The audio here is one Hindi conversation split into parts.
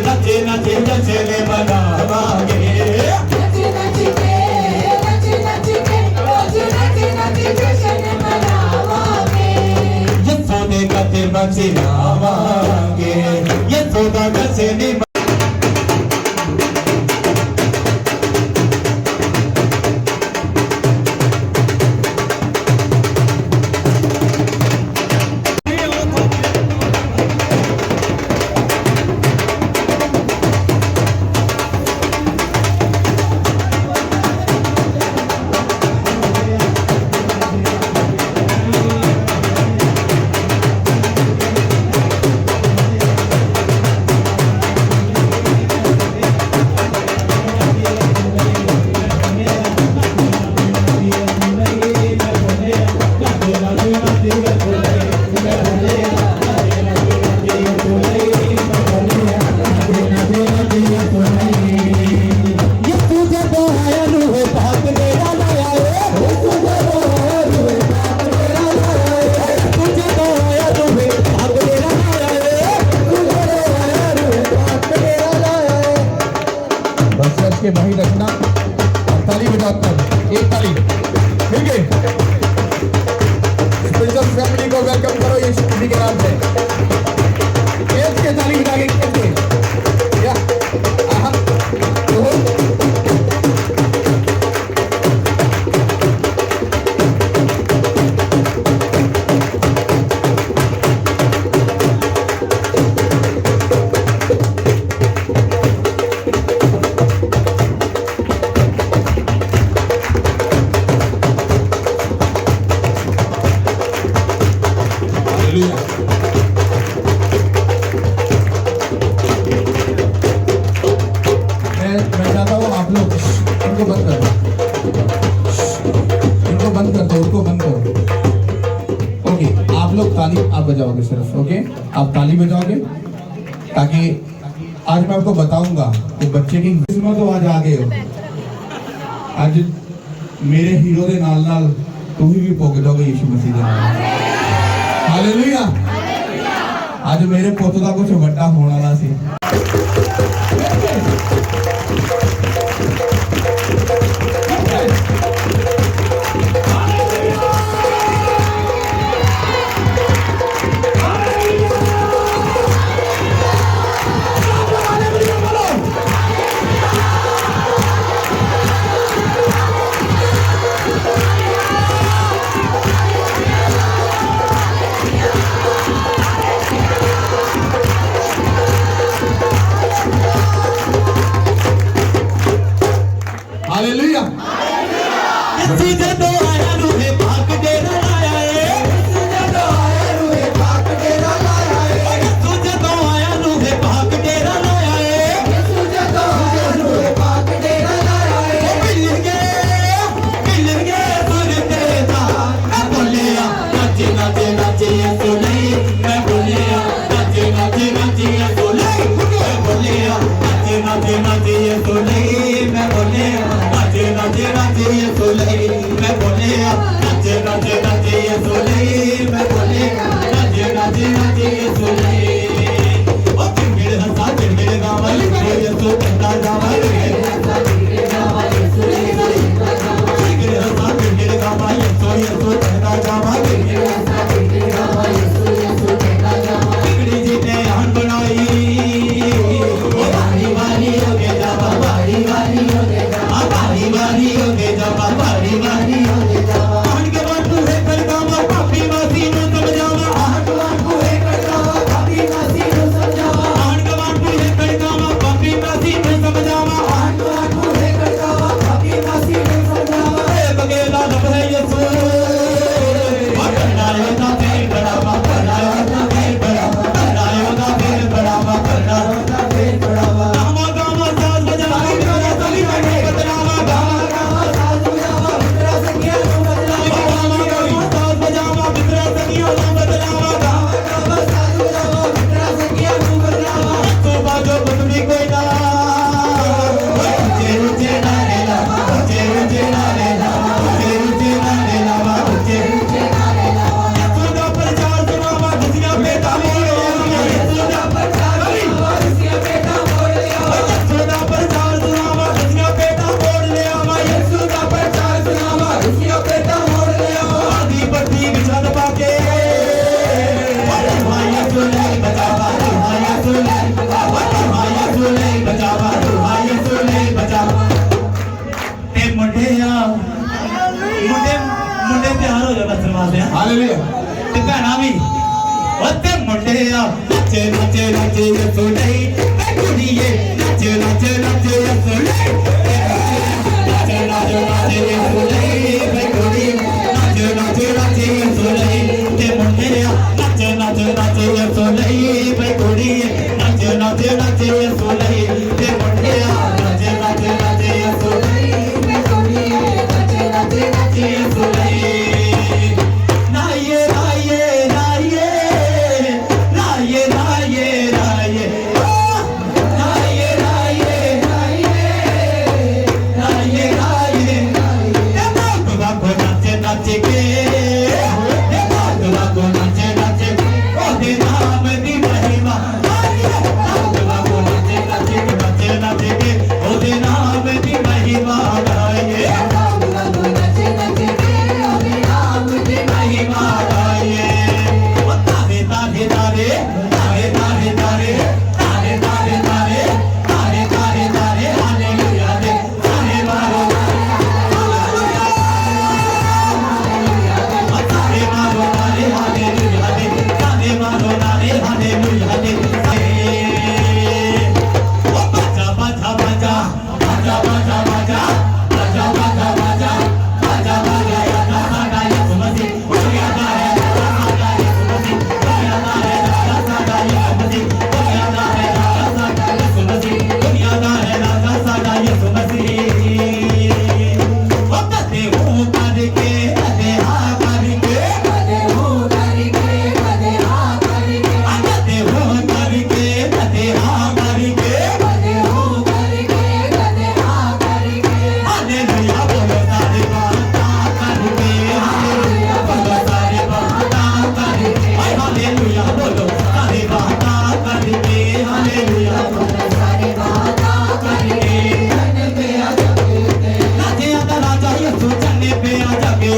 नचे नचे जश्न मनावांगे नच नच के रोज नच नच जश्न मनावांगे यीशु ने कते बचावांगे यीशु दा जश्न के वही रखना और ताली बजाकर एक ताली ठीक है। स्पेशल फैमिली को वेलकम करो ये किसी के नाम से एक के ताली बजा के या आहा मैं चाहता हूँ आप लोग इनको बंद कर दो उनको बंद करो। ओके आप लोग ताली आप बजाओगे सिर्फ ओके आप ताली बजाओगे ताकि आज मैं आपको बताऊंगा कि बच्चे की किस्मत तो आज आगे हो आज मेरे हीरो के नाल नाल तुम भी भुग जाओगे यीशु मसीह के नाम हालेलुया आज मेरे पुੱਤ ਦਾ कुछ ਵੱਡਾ होने वाला सी मुंडिया नच नच नच यसो नहीं कुड़िए नच नच नच यसो नहीं नच नच नच यसो नहीं कुड़िए नच नच नच यसो नहीं ते मुंडिया नच नच नच यसो नहीं कुड़िए नच नच नच यसो नहीं ते मुंडिया नच नच नच यसो नहीं कुड़िए नच नच नच यसो नहीं नाये नाये नाये नाये नाये नाये नाये नाये नाये नाये नाये बाबा को नाचे नाचे के बाबा को नाचे नाचे ओदे नाम दी महिमा बाबा को नाचे नाचे नाचे के ओदे नाम दी महिमा गाए बाबा को नाचे नाचे के ओदे नाम दी महिमा गाए तारे तारे तारे तारे तारे तारे तारे तारे तारे तारे तारे तारे हालेलुया दे तारे मारो तारे मारो तारे हालेलुया दे तारे मारो तारे हालेलुया दे ओ बाजा बाजा बाजा बाजा बाजा बाजा बाजा बाजा बाजा बाजा बाजा या सागा यसु मसीह यादा है सागा यसु मसीह यादा है सागा यसु मसीह यादा है सागा यसु मसीह यादा है सागा यसु मसीह ओ कते हो करके कते हा करके कते हो करके कते हा करके कते हो करके कते हा करके कते हो करके कते हा करके हालेलुया बोलो सारे बाता करके हालेलुया बोलो सारे बाता करके हालेलुया बोलो सारे बाता करके हालेलुया बोलो सारे बाता करके राजे आदा राजा यसु चन्ने पे आजा के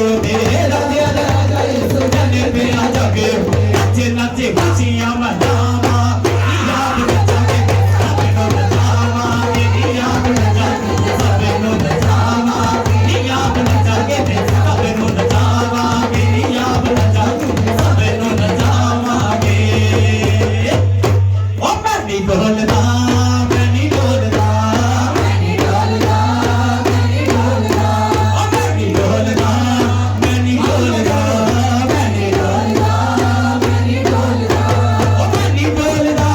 राजे आदा राजा यसु चन्ने पे आजा के नाचे नाचे खुशियां मनावा याद बचा के सबे नो नचावा याद बचा के सबे नो नचावा याद बचा के सबे नो नचावा याद बचा के सबे नो नचावा ओ मैं नहीं बोलदा मैं नहीं बोलदा मैं नहीं बोलदा मैं नहीं बोलदा ओ मैं नहीं बोलदा मैं नहीं बोलदा मैं नहीं बोलदा मैं नहीं बोलदा ओ मैं नहीं बोलदा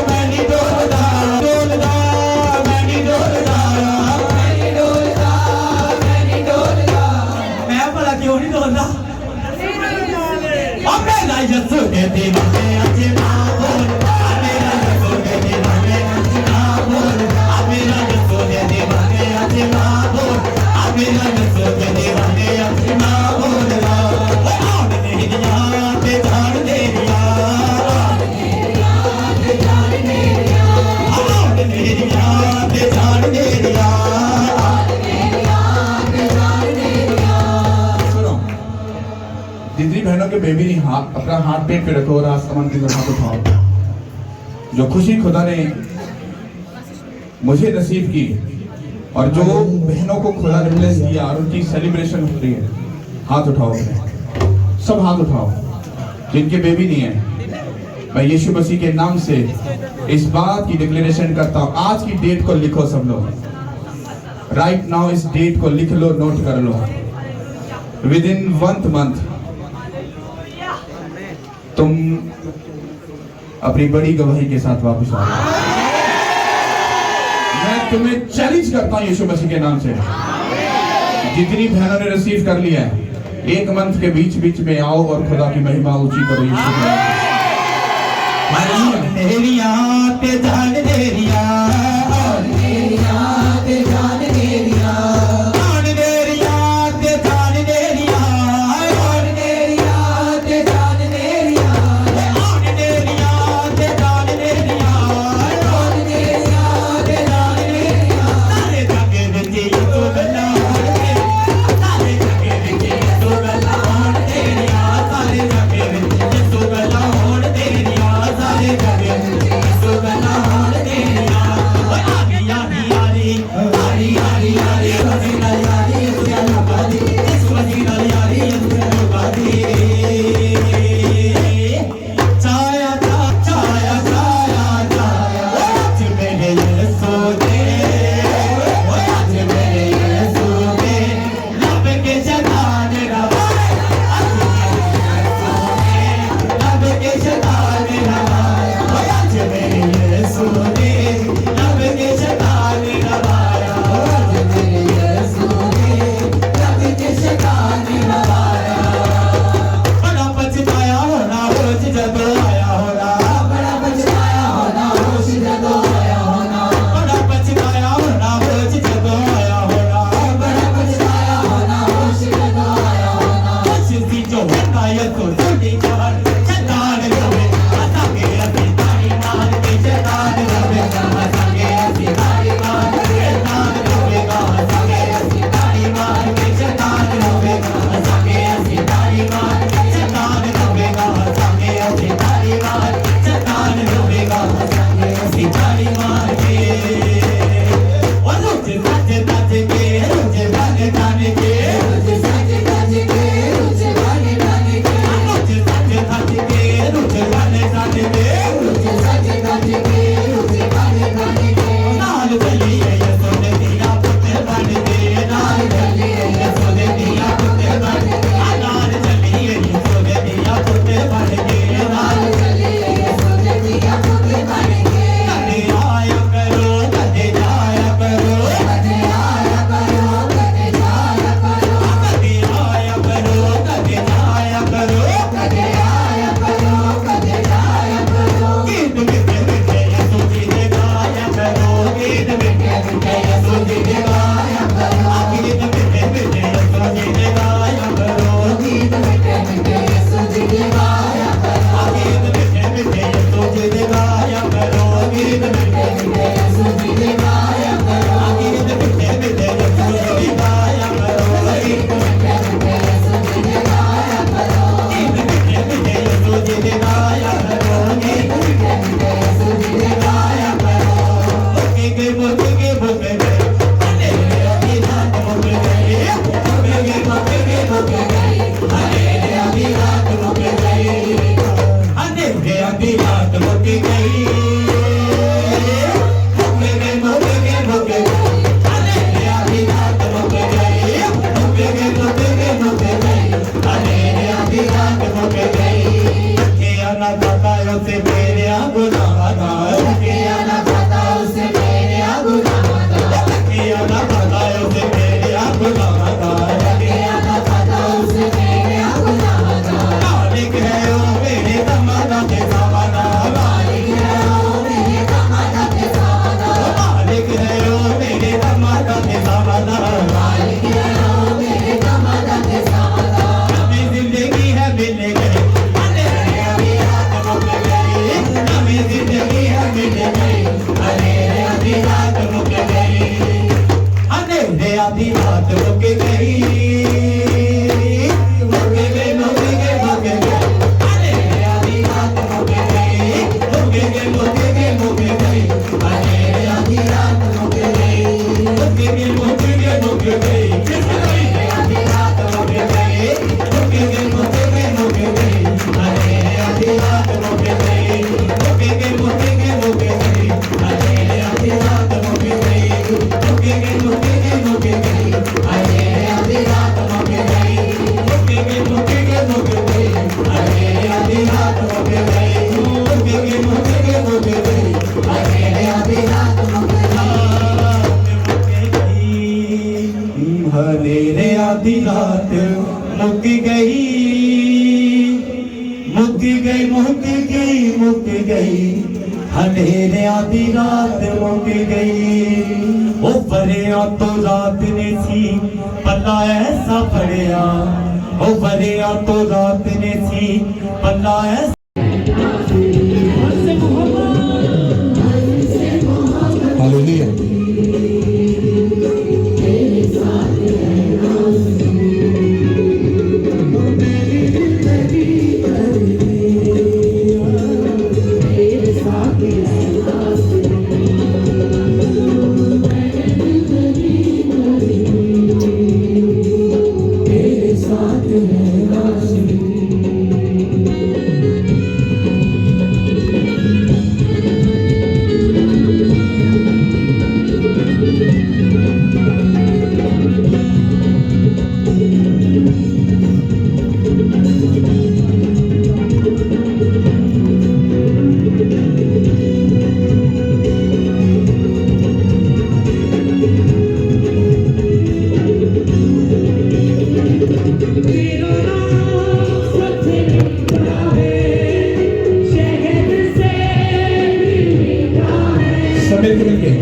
मैं नहीं बोलदा बोलदा मैं नहीं बोलदा मैं नहीं बोलदा मैं नहीं बोलदा मैं भला क्यों नहीं बोलदा ओ मेरा यसु के दीवाने आज ना बोल मेरा यसु के दीवाने आज ना बोल मेरा यसु के दीवाने आज ना बोल मेरा यसु के दीवाने आज ना बोल आड़ नेरिया ते झाड़ नेरिया आड़ नेरिया ते झाड़ नेरिया आड़ नेरिया ते झाड़ नेरिया आड़ नेरिया ते झाड़ नेरिया सुनो दीदी बहनों के बेबी नहीं हाथ अपना हाथ पेट पे रखो और आसमान की तरफ हाथ उठाओ जो खुशी खुदा ने मुझे नसीब की और जो बहनों को खुदा ने ब्लेस किया और उनकी सेलिब्रेशन हो रही है हाथ उठाओ सब हाथ उठाओ जिनके बेबी नहीं है मैं यीशु मसीह के नाम से इस बात की डिक्लेरेशन करता हूँ आज की डेट को लिखो सब लोग राइट नाउ इस डेट को लिख लो नोट कर लो विद इन 1 month तुम अपनी बड़ी गवाही के साथ वापस आओ मैं तुम्हें चैलेंज करता हूं यीशु मसीह के नाम से जितनी बहनों ने रिसीव कर लिया है 1 month के बीच बीच में आओ और खुदा की महिमा ऊंची करो यीशु के नाम से नेरिया ते झाड़ नेरिया नेरिया ते झाड़ नेरिया झाड़ नेरिया ते झाड़ नेरिया झाड़ नेरिया ते झाड़ नेरिया झाड़ नेरिया ते झाड़ नेरिया झाड़ नेरिया ते झाड़ नेरिया सारे जगे विच यीशु गल्ला सारे जगे विच यीशु गल्ला तेरिया सारे जगे विच यीशु गल्ला तेरिया सारे जगे यीशु गल्ला आधी रात मुक गई मुक गई अंधेरे आधी रात मुक गई मुक गई अंधेरे आधी रात मुक गई किया ना पता उसे मेरे गुनाह दा किया ना पता उसे मेरे गुनाह दा किया ना पता उसे मेरे गुनाह दा किया ना पता उसे मेरे गुनाह दा मालिक है ओ मेरे दमादा के सावना मालिक है ओ मेरे दमादा के सावना मालिक है ओ मेरे दमादा के सावना मालिक है ओ मेरे दमादा के सावना हमें जिंदगी है मिल गई अंधेरे अभी रात मुक गई हमें जिंदगी है मिल गई अंधेरे अभी रात मुक गई अंधेरे अभी रात मुक गई मुक गई मुक गई मुक गई अंधेरे अभी रात मुक गई मुक गई मुक गई मुक गई अंधेरे अभी रात मुक गई मुक गई मुक गई मुक गई अंधेरे अभी रात मुक गई मुक गई मुक गई मुक गई अंधेरे अभी रात मुक गई मुक गई मुक गई मुक गई अंधेरे अभी रात मुक गई मुक गई मुक गई मुक गई अंधेरे अभी रात मुक गई मुक गई मुक गई मुक गई अंधेरे अभी रात मुक गई मुक गई मुक गई मुक गई अंधेरे अभी रात मुक गई अंधेरे आधी रात मुक गई मुक गई मुक गई मुक गई अंधेरे आधी रात मुक गई ओ परेया तो रात ने सी पल्ला ऐसा फड़िया ओ परेया तो रात ने सी पल्ला ऐसा हालेलुया सब मिलके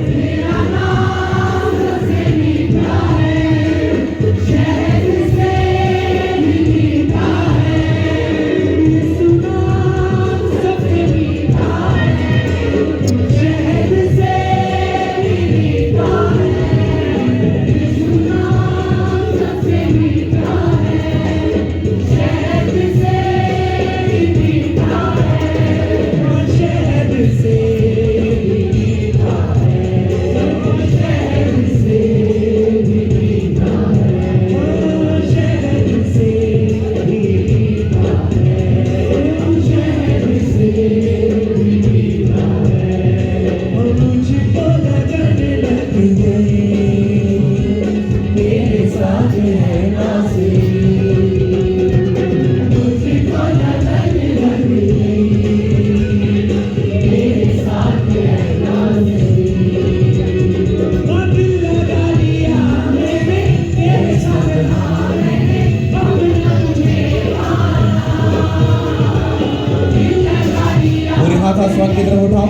हाथ आसमान की तरफ उठाओ,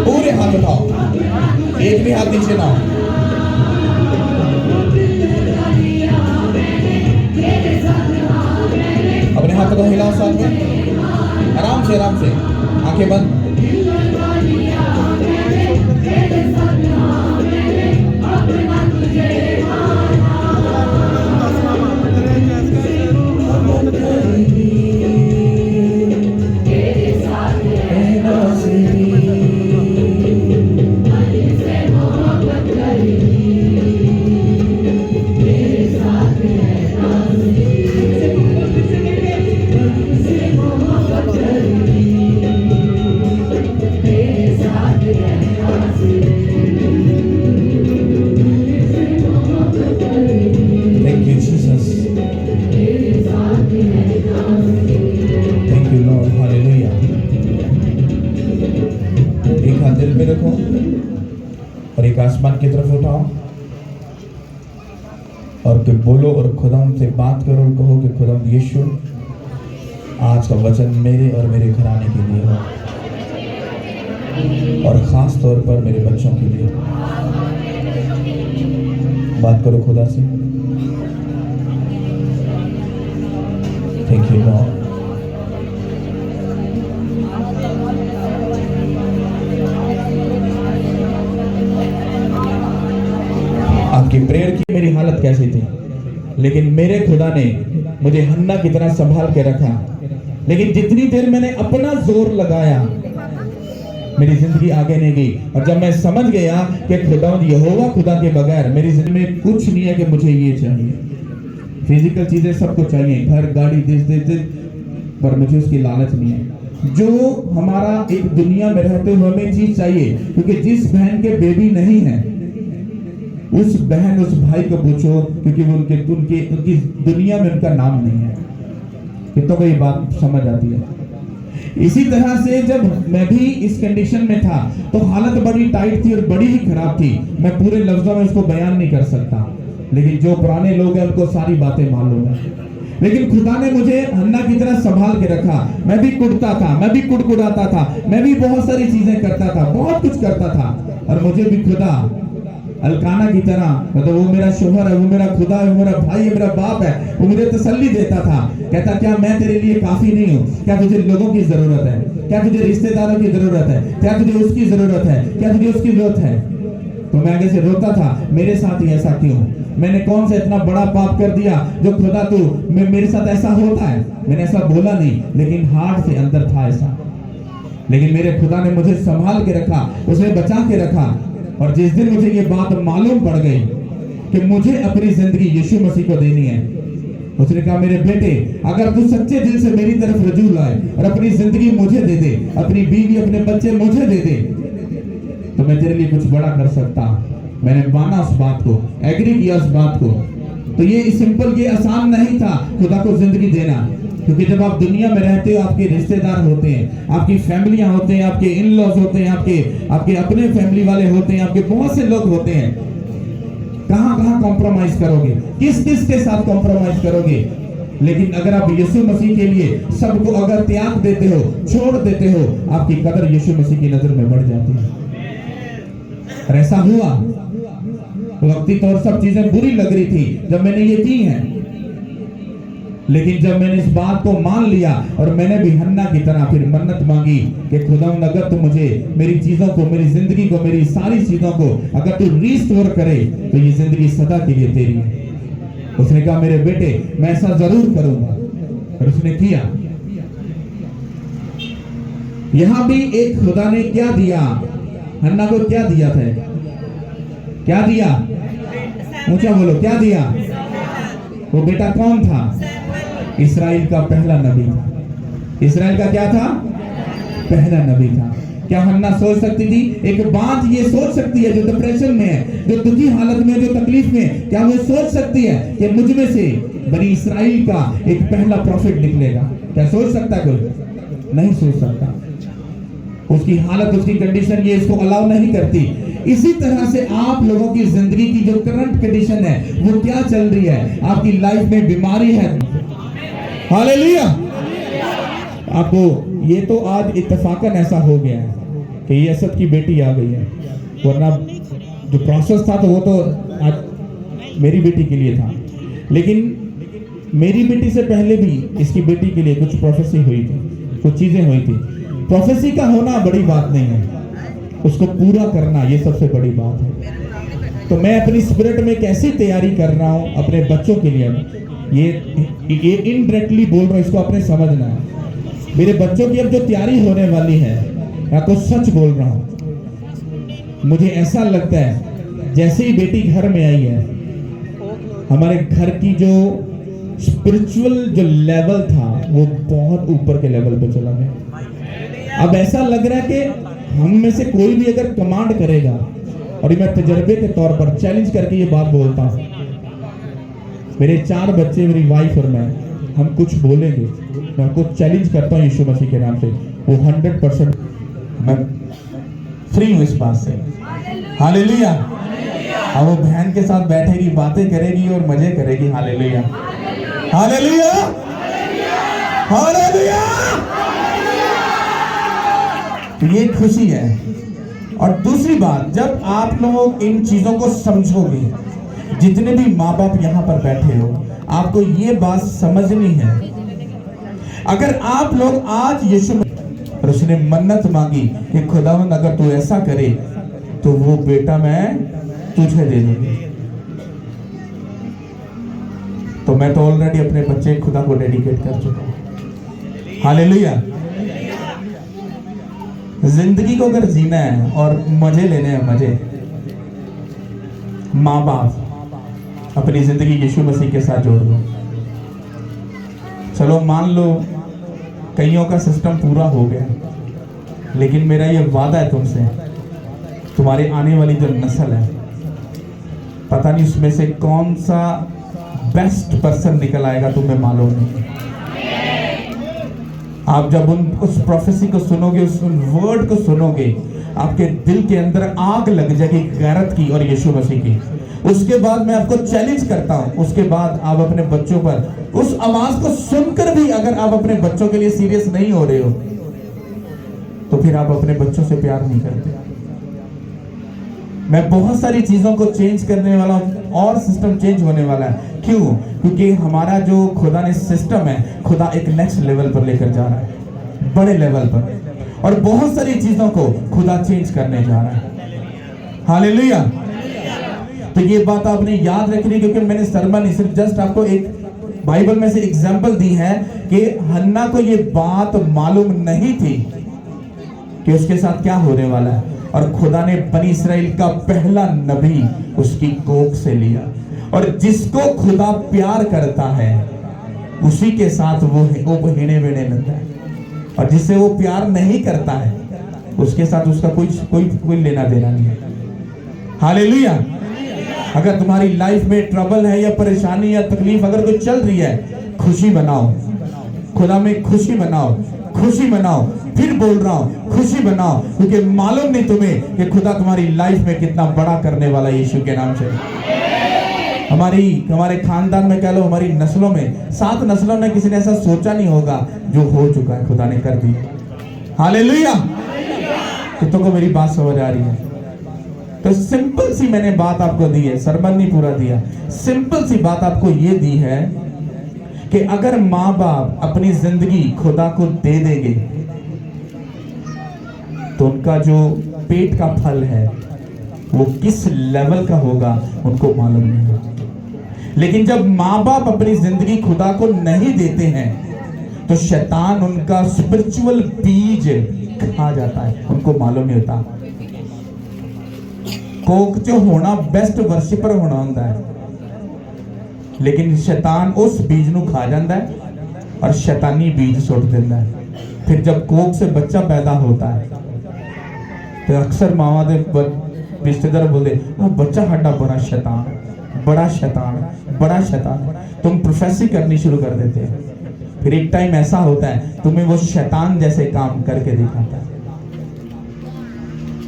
पूरे हाथ उठाओ, एक भी हाथ नीचे ना हो। अपने हाथों को हिलाओ साथ में, आराम से आंखें बंद। दिल में रखो और एक आसमान की तरफ उठाओ और कि बोलो और खुदा से बात करो और कहो कि खुदा यीशु आज का वचन मेरे और मेरे घराने के लिए हो और खास तौर पर मेरे बच्चों के लिए। बात करो खुदा से। Thank you Lord. आपकी प्रेयर की मेरी हालत कैसी थी, लेकिन मेरे खुदा ने मुझे हन्ना की तरह संभाल के रखा। लेकिन जितनी देर मैंने अपना जोर लगाया मेरी जिंदगी आगे नहीं गई। और जब मैं समझ गया कि खुदा यहोवा खुदा के बगैर मेरी जिंदगी में कुछ नहीं है कि मुझे ये चाहिए, फिजिकल चीजें सबको चाहिए, घर गाड़ी देश, पर मुझे उसकी लालच नहीं है। जो हमारा एक दुनिया में रहते हुए हमें चीज चाहिए, क्योंकि जिस बहन के बेबी नहीं है उस बहन उस भाई को पूछो, क्योंकि वो उनकी दुनिया में उनका नाम नहीं है। कितनों को ये बात समझ आती है? इसी तरह से जब मैं भी इस कंडीशन में था तो हालत बड़ी टाइट थी और बड़ी ही खराब थी। मैं पूरे लफ्जों में उसको बयान नहीं कर सकता, लेकिन जो पुराने लोग हैं उनको सारी बातें मालूम है। लेकिन खुदा ने मुझे हन्ना की तरह संभाल के रखा। मैं भी कुड़ता था, मैं भी कुड़कुड़ाता था, मैं भी बहुत सारी चीजें करता था, बहुत कुछ करता था, और मुझे भी खुदा अलकाना की तरह, मतलब वो मेरा शोहर है, वो मेरा खुदा है, वो मेरा भाई है, मेरा बाप है, वो मुझे तसल्ली देता था। कहता क्या मैं तेरे लिए काफी नहीं हूँ? क्या तुझे लोगों की जरूरत है? क्या तुझे रिश्तेदारों की जरूरत है? क्या तुझे उसकी जरूरत है? क्या तुझे उसकी जरूरत है? तो मैं आगे से रोता था, मेरे साथ ही ऐसा क्यों? मैंने कौन सा इतना बड़ा पाप कर दिया जो खुदा तू मेरे साथ ऐसा होता है? मैंने ऐसा बोला नहीं, लेकिन हार्ट से अंदर था ऐसा। लेकिन मेरे खुदा ने मुझे संभाल के रखा, उसने बचा के रखा। और जिस दिन मुझे ये बात मालूम पड़ गई कि मुझे अपनी जिंदगी यीशु मसीह को देनी है, उसने कहा मेरे बेटे अगर तू सच्चे दिल से मेरी तरफ रजू लाए और अपनी जिंदगी मुझे दे दे, अपनी बीवी अपने बच्चे मुझे दे दे, तो मैं तेरे लिए कुछ बड़ा कर सकता। मैंने माना उस बात को, एग्री किया उस बात को। तो ये सिंपल, ये आसान नहीं था खुदा को जिंदगी देना, क्योंकि जब आप दुनिया में रहते हो आपके रिश्तेदार होते हैं, आपकी फैमिलियां होते हैं, आपके इन लॉज होते हैं, आपके अपने फैमिली वाले होते हैं, आपके बहुत से लोग होते हैं। कहां कॉम्प्रोमाइज करोगे? किस के साथ कॉम्प्रोमाइज करोगे? लेकिन अगर आप यीशु मसीह के लिए सबको अगर त्याग देते हो, छोड़ देते हो, आपकी कदर यीशु मसीह की नजर में बढ़ जाती है। और ऐसा हुआ। वक्ती तौर सब चीजें बुरी लग रही थी जब मैंने ये की हैं, लेकिन जब मैंने इस बात को मान लिया और मैंने भी हन्ना की तरह फिर मन्नत मांगी कि खुदावंद अगर तू मुझे मेरी चीजों को, मेरी जिंदगी को, मेरी सारी चीजों को अगर तू रिस्टोर करे तो ये जिंदगी सदा के लिए तेरी है। उसने कहा मेरे बेटे मैं ऐसा जरूर करूंगा, और उसने किया। यहां भी एक खुदा ने क्या दिया? हन्ना को क्या दिया था? क्या दिया? ऊंचा बोलो, क्या दिया? वो बेटा कौन था? इस्राएल का पहला नबी था। इस्राएल का क्या था? पहला नबी था। क्या हन्ना सोच सकती थी? एक बात ये सोच सकती है जो डिप्रेशन में है, जो दुखी हालत में, जो तकलीफ में, क्या वो सोच सकती है कि मुझ में से बनी इस्राएल का एक पहला प्रॉफिट निकलेगा? क्या सोच सकता है कोई? नहीं सोच सकता। उसकी हालत, उसकी कंडीशन ये इसको अलाउ नहीं करती। इसी तरह से आप लोगों की जिंदगी की जो करंट कंडीशन है वो क्या चल रही है? आपकी लाइफ में बीमारी है। हालेलुया। आपको ये तो आज इत्तेफाकन ऐसा हो गया है कि ये असद की बेटी आ गई है, वरना जो प्रोसेस था तो वो तो आज मेरी बेटी के लिए था। लेकिन मेरी बेटी से पहले भी इसकी बेटी के लिए कुछ प्रोफेसी हुई थी, कुछ चीजें हुई थी। प्रोफेसी का होना बड़ी बात नहीं है, उसको पूरा करना ये सबसे बड़ी बात है। तो मैं अपनी स्पिरिट में कैसी तैयारी कर रहा हूँ अपने बच्चों के लिए, ये इनडायरेक्टली बोल रहा हूँ, इसको अपने समझना है। मेरे बच्चों की अब जो तैयारी होने वाली है, मैं आपको सच बोल रहा हूँ, मुझे ऐसा लगता है जैसे ही बेटी घर में आई है, हमारे घर की जो स्पिरिचुअल जो लेवल था वो बहुत ऊपर के लेवल पे चला गया। अब ऐसा लग रहा है कि हम में से कोई भी अगर कमांड करेगा, और मैं तजर्बे के तौर पर चैलेंज करके ये बात बोलता हूँ, मेरे 4 बच्चे, मेरी वाइफ और मैं, हम कुछ बोलेंगे, मैं आपको चैलेंज करता हूँ यीशु मसीह के नाम से, वो 100% मैं फ्री हूं इस बात से। हालेलुया। अब वो बहन के साथ बैठेगी, बातें करेगी और मजे करेगी। Hallelujah, hallelujah, hallelujah. तो ये खुशी है। और दूसरी बात, जब आप लोग इन चीजों को समझोगे, जितने भी माँ बाप यहाँ पर बैठे हो, आपको ये बात समझनी है। अगर आप लोग आज यीशु और उसने मन्नत मांगी कि खुदावंद अगर तू ऐसा करे तो वो बेटा मैं तुझे दे दूंगी, तो मैं तो ऑलरेडी अपने बच्चे खुदा को डेडिकेट कर चुका हूं। हालेलुया। जिंदगी को अगर जीना है और मजे लेने हैं, मजे, माँ बाप अपनी जिंदगी यीशु मसीह के साथ जोड़ दो। चलो मान लो कईयों का सिस्टम पूरा हो गया, लेकिन मेरा ये वादा है तुमसे, तुम्हारी आने वाली जो नस्ल है, पता नहीं उसमें से कौन सा बेस्ट पर्सन निकल आएगा, तुम्हें मालूम नहीं। आप जब उस प्रोफेसी को सुनोगे, उस वर्ड को सुनोगे, आपके दिल के अंदर आग लग जाएगी गैरत की और यीशु मसीह की। उसके बाद मैं आपको चैलेंज करता हूं, उसके बाद आप अपने बच्चों पर उस आवाज को सुनकर भी अगर आप अपने बच्चों के लिए सीरियस नहीं हो रहे हो, तो फिर आप अपने बच्चों से प्यार नहीं करते। मैं बहुत सारी चीजों को चेंज करने वाला हूं और सिस्टम चेंज होने वाला है। क्यों? क्योंकि हमारा जो खुदा ने सिस्टम है, खुदा एक नेक्स्ट लेवल पर लेकर जा रहा है, बड़े लेवल पर, और बहुत सारी चीजों को खुदा चेंज करने जा रहा है। हालेलुया। तो ये बात आपने याद रखनी, क्योंकि मैंने सरमन नहीं, सिर्फ जस्ट आपको एक बाइबल में से एग्जांपल दी है कि हन्ना को ये बात मालूम नहीं थी कि उसके साथ क्या होने वाला है, और खुदा ने बनी इस्राएल का पहला नबी उसकी कोख से लिया। और जिसको खुदा प्यार करता है उसी के साथ वो हेने बेने लगता है, और जिससे वो प्यार नहीं करता है उसके साथ उसका कोई लेना देना नहीं है। हालेलुया। अगर तुम्हारी लाइफ में ट्रबल है या परेशानी या तकलीफ अगर कोई चल रही है, खुशी बनाओ, खुदा में खुशी बनाओ, खुशी मनाओ। फिर बोल रहा हूं, खुशी बनाओ, क्योंकि मालूम नहीं तुम्हें कि खुदा तुम्हारी लाइफ में कितना बड़ा करने वाला यीशु के नाम से। हमारे खानदान में कह लो, हमारी नस्लों में, 7 नस्लों में किसी ने ऐसा सोचा नहीं होगा जो हो चुका है, खुदा ने कर दिया। हालेलुया। कितनों को मेरी बात समझ आ रही है? तो सिंपल सी मैंने बात आपको दी है, सरमन नहीं पूरा दिया, सिंपल सी बात आपको ये दी है कि अगर माँ बाप अपनी जिंदगी खुदा को दे देंगे तो उनका जो पेट का फल है वो किस लेवल का होगा उनको मालूम नहीं होगा। लेकिन जब माँ बाप अपनी जिंदगी खुदा को नहीं देते हैं तो शैतान उनका स्पिरिचुअल बीज खा जाता है, उनको मालूम नहीं होता। कोक जो होना बेस्ट वर्शिपर होना होता है, लेकिन शैतान उस बीज ਨੂੰ खा जाता है और शैतानी बीज सुट देता है। फिर जब कोक से बच्चा पैदा होता है तो अक्सर मावा दे रिश्तेदार बोलते वो बच्चा हड्डा बड़ा शैतान, बड़ा शैतान, बड़ा शैतान। तुम प्रोफेसी करनी शुरू कर देते हैं। फिर एक टाइम ऐसा होता है तुम्हें वो शैतान जैसे काम करके दिखाता है।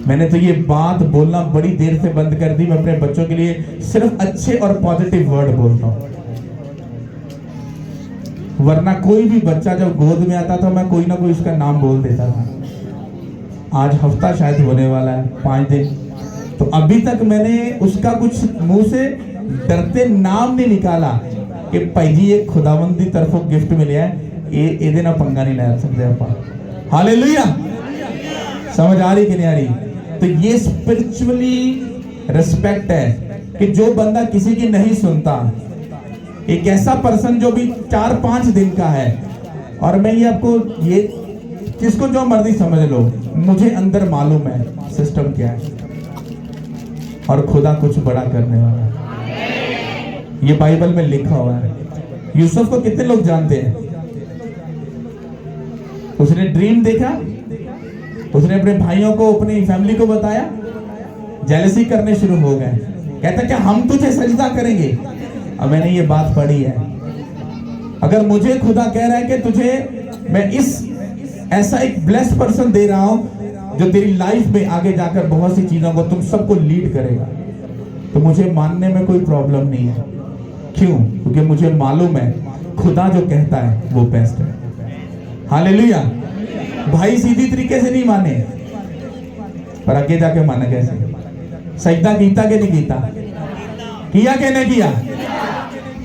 मैंने तो ये बात बोलना बड़ी देर से बंद कर दी। मैं अपने बच्चों के लिए सिर्फ अच्छे और पॉजिटिव वर्ड बोलता हूं, वरना कोई भी बच्चा जब गोद में आता था मैं कोई ना कोई उसका नाम बोल देता था। आज हफ्ता शायद होने वाला है, 5 दिन, तो अभी तक मैंने उसका कुछ मुंह से डरते नाम नहीं निकाला कि भाई जी ये खुदावंद दी तरफों गिफ्ट मिलिया है, ये ना पंगा नहीं ले सकते आप। हालेलुया। समझ आ रही कि नहीं आ रही? तो ये स्पिरिचुअली रिस्पेक्ट है कि जो बंदा किसी की नहीं सुनता, एक ऐसा पर्सन जो भी 4-5 दिन का है, और मैं ये आपको ये किसको जो मर्जी समझ लो, मुझे अंदर मालूम है सिस्टम क्या है और खुदा कुछ बड़ा करने वाला है। ये बाइबल में लिखा हुआ है। यूसुफ को कितने लोग जानते हैं? उसने ड्रीम देखा, उसने अपने भाइयों को, अपनी फैमिली को बताया, जेलसी करने शुरू हो गए। कहता क्या हम तुझे सजदा करेंगे? अब मैंने ये बात पढ़ी है, अगर मुझे खुदा कह रहा है कि तुझे मैं इस ऐसा एक ब्लेस्ड पर्सन दे रहा हूं जो तेरी लाइफ में आगे जाकर बहुत सी चीजों को तुम सबको लीड करेगा, तो मुझे मानने में कोई प्रॉब्लम नहीं है। क्यों? क्योंकि मुझे मालूम है खुदा जो कहता है वो बेस्ट है। हालेलुया। भाई सीधी तरीके से नहीं माने, पर आगे जाके माना कैसे? सजदा कीता कि नहीं कीता? किया कि नहीं किया?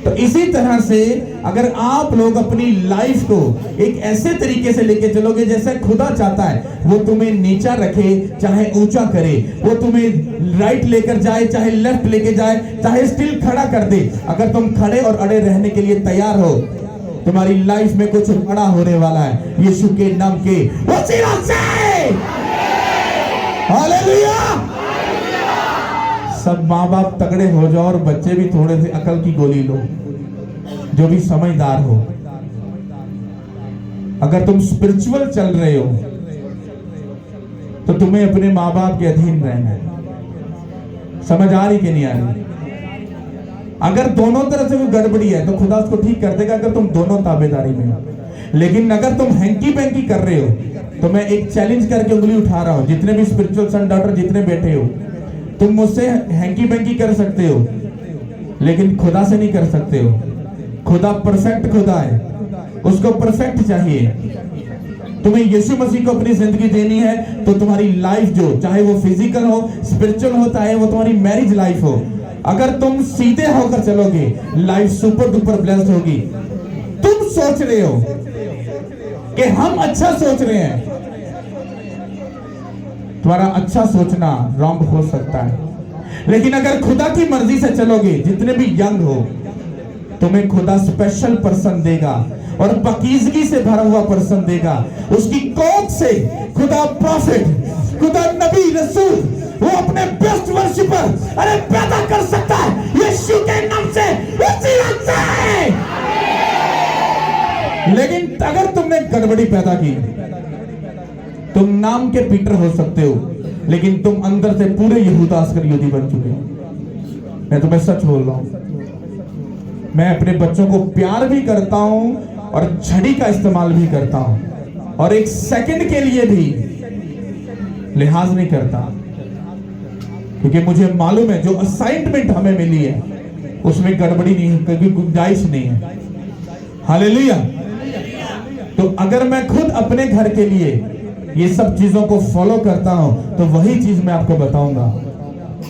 तो इसी तरह से अगर आप लोग अपनी लाइफ को एक ऐसे तरीके से लेके चलोगे जैसे खुदा चाहता है, वो तुम्हें नीचा रखे चाहे ऊंचा करे, वो तुम्हें राइट लेकर जाए चाहे लेफ्ट लेके जाए, चाहे स्टिल खड़ा कर दे, अगर तुम खड़े और अड़े रहने के लिए तैयार हो, तुम्हारी लाइफ में कुछ बड़ा होने वाला है यीशु के नाम के वसीला से। हालेलुया। सब माँ बाप तगड़े हो जाओ और बच्चे भी थोड़े से अकल की गोली लो, जो भी समझदार हो। अगर तुम स्पिरिचुअल चल रहे हो तो तुम्हें अपने माँ बाप के अधीन रहना है। समझ आ रही कि नहीं आ रही? अगर दोनों तरफ से कोई गड़बड़ी है तो खुदा उसको ठीक कर देगा, अगर तुम दोनों ताबेदारी में हो। लेकिन अगर तुम हैंकी पैंकी कर रहे हो, तो मैं एक चैलेंज करके उंगली उठा रहा हूं, जितने भी स्पिरिचुअल सन डॉक्टर जितने बैठे हो, तुम मुझसे हैंकी पैंकी कर सकते हो लेकिन खुदा से नहीं कर सकते हो। खुदा परफेक्ट खुदा है, उसको परफेक्ट चाहिए। तुम्हें यीशु मसीह को अपनी जिंदगी देनी है तो तुम्हारी लाइफ जो चाहे वो फिजिकल हो, स्पिरिचुअल हो, चाहे वो तुम्हारी मैरिज लाइफ हो, अगर तुम सीधे होकर चलोगे लाइफ सुपर डुपर ब्लेस्ड होगी। तुम सोच रहे हो कि हम अच्छा सोच रहे हैं, तुम्हारा अच्छा सोचना रॉन्ग हो सकता है, लेकिन अगर खुदा की मर्जी से चलोगे, जितने भी यंग हो, तुम्हें खुदा स्पेशल पर्सन देगा और पाकीज़गी से भरा हुआ पर्सन देगा। उसकी कोख से खुदा प्रॉफिट, खुदा नबी, रसूल, वो अपने बेस्ट वर्शिपर अरे पैदा कर सकता है यीशु के नाम से, वसीला से। लेकिन अगर तुमने गड़बड़ी पैदा की, तुम नाम के पीटर हो सकते हो लेकिन तुम अंदर से पूरे यहूदा अस्करियोती बन चुके हो। मैं तुम्हें सच बोल रहा हूं। मैं अपने बच्चों को प्यार भी करता हूं और छड़ी का इस्तेमाल भी करता हूं और एक सेकंड के लिए भी लिहाज नहीं करता, क्योंकि मुझे मालूम है जो असाइनमेंट हमें मिली है उसमें गड़बड़ी नहीं है, कभी गुंजाइश नहीं है। हालेलुया। तो अगर मैं खुद अपने घर के लिए ये सब चीजों को फॉलो करता हूं तो वही चीज मैं आपको बताऊंगा।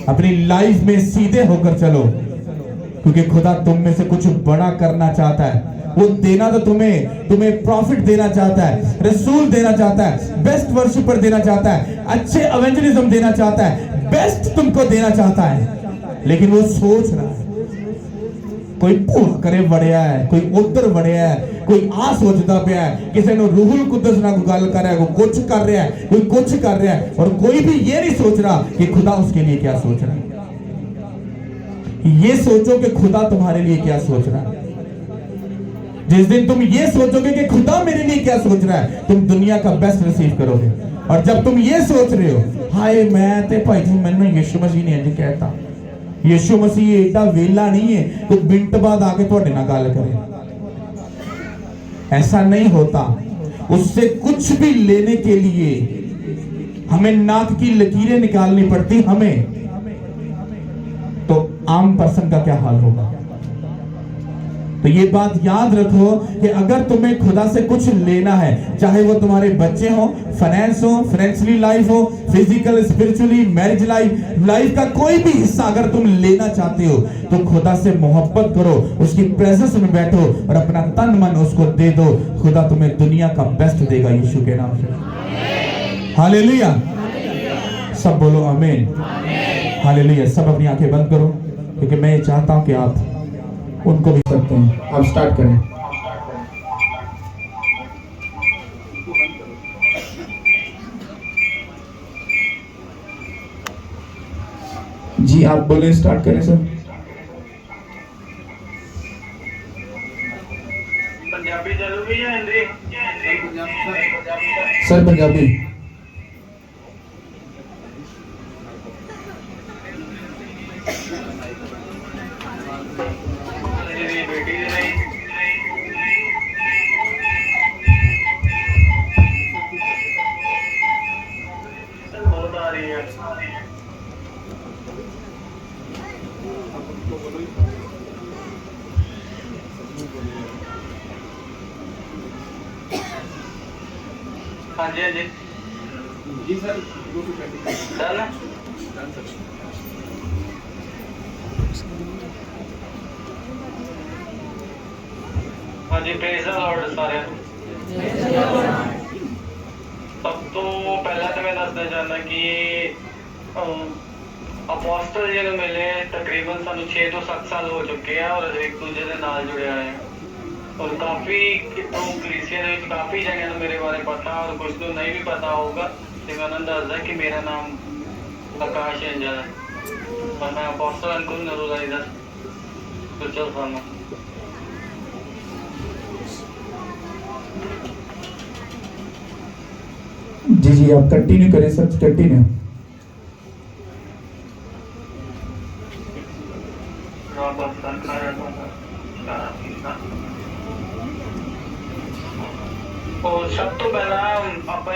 अपनी लाइफ में सीधे होकर चलो, क्योंकि खुदा तुम में से कुछ बड़ा करना चाहता है। वो देना तो तुम्हें प्रॉफिट देना चाहता है, रसूल देना चाहता है, बेस्ट वर्शिपर देना चाहता है, अच्छे एवेंजलिज्म देना चाहता है, बेस्ट तुमको देना चाहता है। लेकिन वो सोच रहा है, कोई पूरा करे बढ़िया है, कोई उधर बढ़िया है, कोई आ सोचता पिया है, किसी ने रूहुल कुद्दस ना गल कर रहा है, कोई कुछ कर रहा है, कोई कुछ कर रहा है, और कोई भी ये नहीं सोच रहा कि खुदा उसके लिए क्या सोच रहा है। ये सोचो कि खुदा तुम्हारे लिए क्या सोच रहा है। जिस दिन तुम ये सोचोगे कि खुदा मेरे लिए क्या सोच रहा है, तुम दुनिया का बेस्ट रिसीव करोगे। और जब तुम ये सोच रहे हो, हाय मैं ते भाई जी मैंने यीशु मसीह ने इंज कहता, यीशु मसीह एडा वेला नहीं है तो मिनट बाद आके थोड़े ना गल करे, ऐसा नहीं होता। उससे कुछ भी लेने के लिए हमें नाक की लकीरें निकालनी पड़ती हमें, तो आम पर्सन का क्या हाल होगा। तो ये बात याद रखो कि अगर तुम्हें खुदा से कुछ लेना है, चाहे वो तुम्हारे बच्चे हो, फाइनेंस हो, फाइनेंशियली लाइफ हो, फिजिकल, स्पिरिचुअली, मैरिज लाइफ का कोई भी हिस्सा अगर तुम लेना चाहते हो, तो खुदा से मोहब्बत करो, उसकी प्रेजेंस में बैठो और अपना तन मन उसको दे दो। खुदा तुम्हें दुनिया का बेस्ट देगा यीशु के नाम से। हालेलुया। सब बोलो आमीन। हालेलुया। सब अपनी आंखें बंद करो, क्योंकि मैं ये चाहता हूं कि आप उनको भी करते हैं। आप स्टार्ट करें। जी आप बोले, स्टार्ट करें सर। पंजाबी चलूगी या हिंदी? सर पंजाबी। रही है। हाँ जी, हाँ जी जी सर, डन है। हाँ जी, प्रेज़ द लॉर्ड सारे। सब तो पहला तो मैं दसना चाहना कि अपोस्टल जी मिले तकरीबन सानू 6 तो 7 साल हो चुके हैं और एक दूसरे के नाल जुड़े आए हैं और काफ़ी कलीसिया ਦੇ ਵਿੱਚ काफ़ी जगह ਨੂੰ मेरे बारे पता और कुछ तो नहीं भी पता होगा तो मैं उन्होंने दसदा कि मेरा नाम आकाश एंजल है और मैं अपोस्टल अंकुर नरूलाई दा स्पिरिचुअल फार्मर। जी जी, आप कंटिन्यू करें सर, कंटिन्यू। और सब तो पहला आप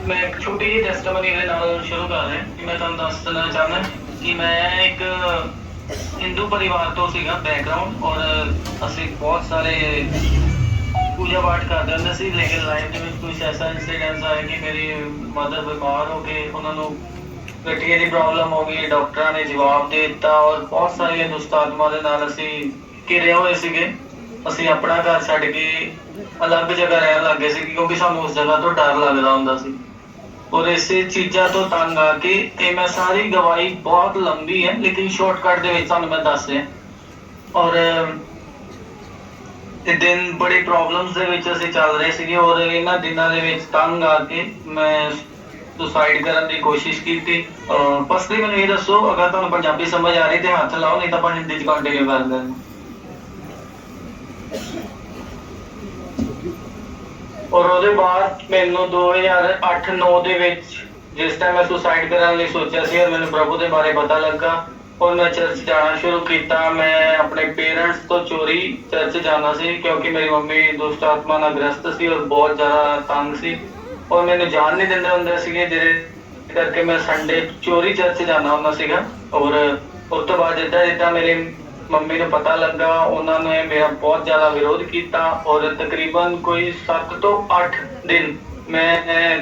मैं एक छोटी जी टेस्टमनी के नाल शुरू कर रहे हैं कि मैं तुहानू दसना चाहना कि मैं एक हिंदू परिवार तो सीगा बैकग्राउंड और ਅਸੀਂ बहुत सारे पूजा पाठ करते ਹੁੰਦੇ ਸੀ लेकिन लाइफ ਦੇ ਵਿੱਚ कुछ ऐसा इंसिडेंस आया कि मेरी मदर बीमार हो गए उन्होंने गठिए की प्रॉब्लम हो गई डॉक्टर ने जवाब दे दिता और बहुत सारी दुष्ट आत्मा ਦੇ ਨਾਲ ਅਸੀਂ ਘਿਰੇ ਹੋਏ ਸੀਗੇ। ਅਸੀਂ ਆਪਣਾ ਘਰ ਛੱਡ ਕੇ ਅਲੱਗ ਜਗ੍ਹਾ ਰਹਿਣ ਲੱਗੇ ਸੀ ਕਿਉਂਕਿ ਸਾਨੂੰ ਉਸ ਜਗ੍ਹਾ ਤੋਂ ਡਰ ਲੱਗਦਾ ਹੁੰਦਾ ਸੀ और ਇਸੇ ਚੀਜ਼ਾਂ ਤੋਂ ਤੰਗ ਆ ਕੇ ਇਹ ਮੈਂ ਸਾਰੀ ਗਵਾਹੀ ਬਹੁਤ ਲੰਬੀ ਹੈ लेकिन शॉर्टकट ਦੇ ਵਿੱਚ ਤੁਹਾਨੂੰ ਮੈਂ ਦੱਸ ਰਿਹਾ और ਇਹ ਦਿਨ ਬੜੀ ਪ੍ਰੋਬਲਮਸ ਦੇ ਵਿੱਚ ਅਸੀਂ ਚੱਲ ਰਹੇ ਸੀਗੇ और ਇਹਨਾਂ ਦਿਨਾਂ ਦੇ ਵਿੱਚ ਤੰਗ ਆ ਕੇ ਮੈਂ ਸੁਸਾਈਡ ਕਰਨ ਦੀ ਕੋਸ਼ਿਸ਼ ਕੀਤੀ। ਫਸਟਲੀ ਮੈਨੂੰ ਇਹ ਦੱਸੋ ਅਗਰ ਤੁਹਾਨੂੰ ਪੰਜਾਬੀ ਸਮਝ ਆ ਰਹੀ ਤੇ ਹੱਥ ਲਾਓ ਨਹੀਂ ਤਾਂ ਆਪਾਂ ਹਿੰਦੀ ਚ ਕੰਟੀਨਿਊ ਕਰਦੇ ਹਾਂ। और ਉਹਦੇ ਬਾਅਦ ਮੈਨੂੰ 2008-9 ਦੇ ਵਿੱਚ ਜਿਸ ਟਾਈਮ ਮੈਂ ਸੁਸਾਈਡ ਕਰਨ ਲਈ ਸੋਚਿਆ ਸੀ और ਮੈਨੂੰ ਪ੍ਰਭੂ ਦੇ ਬਾਰੇ ਪਤਾ ਲੱਗਾ और मैं चर्च जाना शुरू किया। मैं अपने पेरेंट्स तो चोरी चर्च जाना सी क्योंकि मेरी मम्मी दुष्ट आत्मा नाल ग्रस्त सी और बहुत ज़्यादा तंग सी और मैंने जान नहीं देंदे हुंदे सीगे जिहदे करके मैं संडे चोरी चर्च जाना हुंदा सीगा। और उस तो बाद जिद्दां जिद्दां मेरी मम्मी ने पता लगा उन्होंने मेरा बहुत ज़्यादा विरोध किया और तकरीबन कोई 7 तो 8 दिन मैं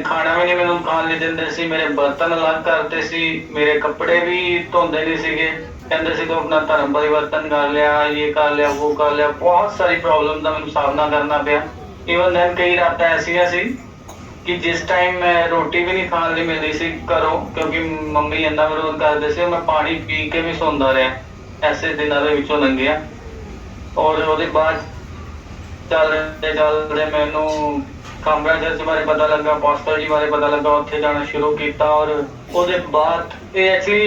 खाना भी नहीं मैनू खान नहीं देंदे सी मेरे बर्तन अलग करते सी मेरे कपड़े भी धोंदे नहीं सीगे कहंदे सी तो अपना धर्म परिवर्तन कर लिया ये कर लिया वो कर लिया बहुत सारी प्रॉब्लम का मैनू सामना करना पिया। ईवन दैन कई रातां ऐसियां सी कि जिस टाइम मैं रोटी भी नहीं खाने लई मिलदी सी घरों क्योंकि मम्मी इन्ना विरोध करदे सी मैं पानी पी के भी सौंदा रहा ऐसे दिनों के विचों लंघिया। और उसके बाद चलते मैनू कामरा चर्च बारे पता लगा अपोस्टल जी बारे पता लगा उत्थे जाना शुरू किया। और उसके बाद ये एक्चुअली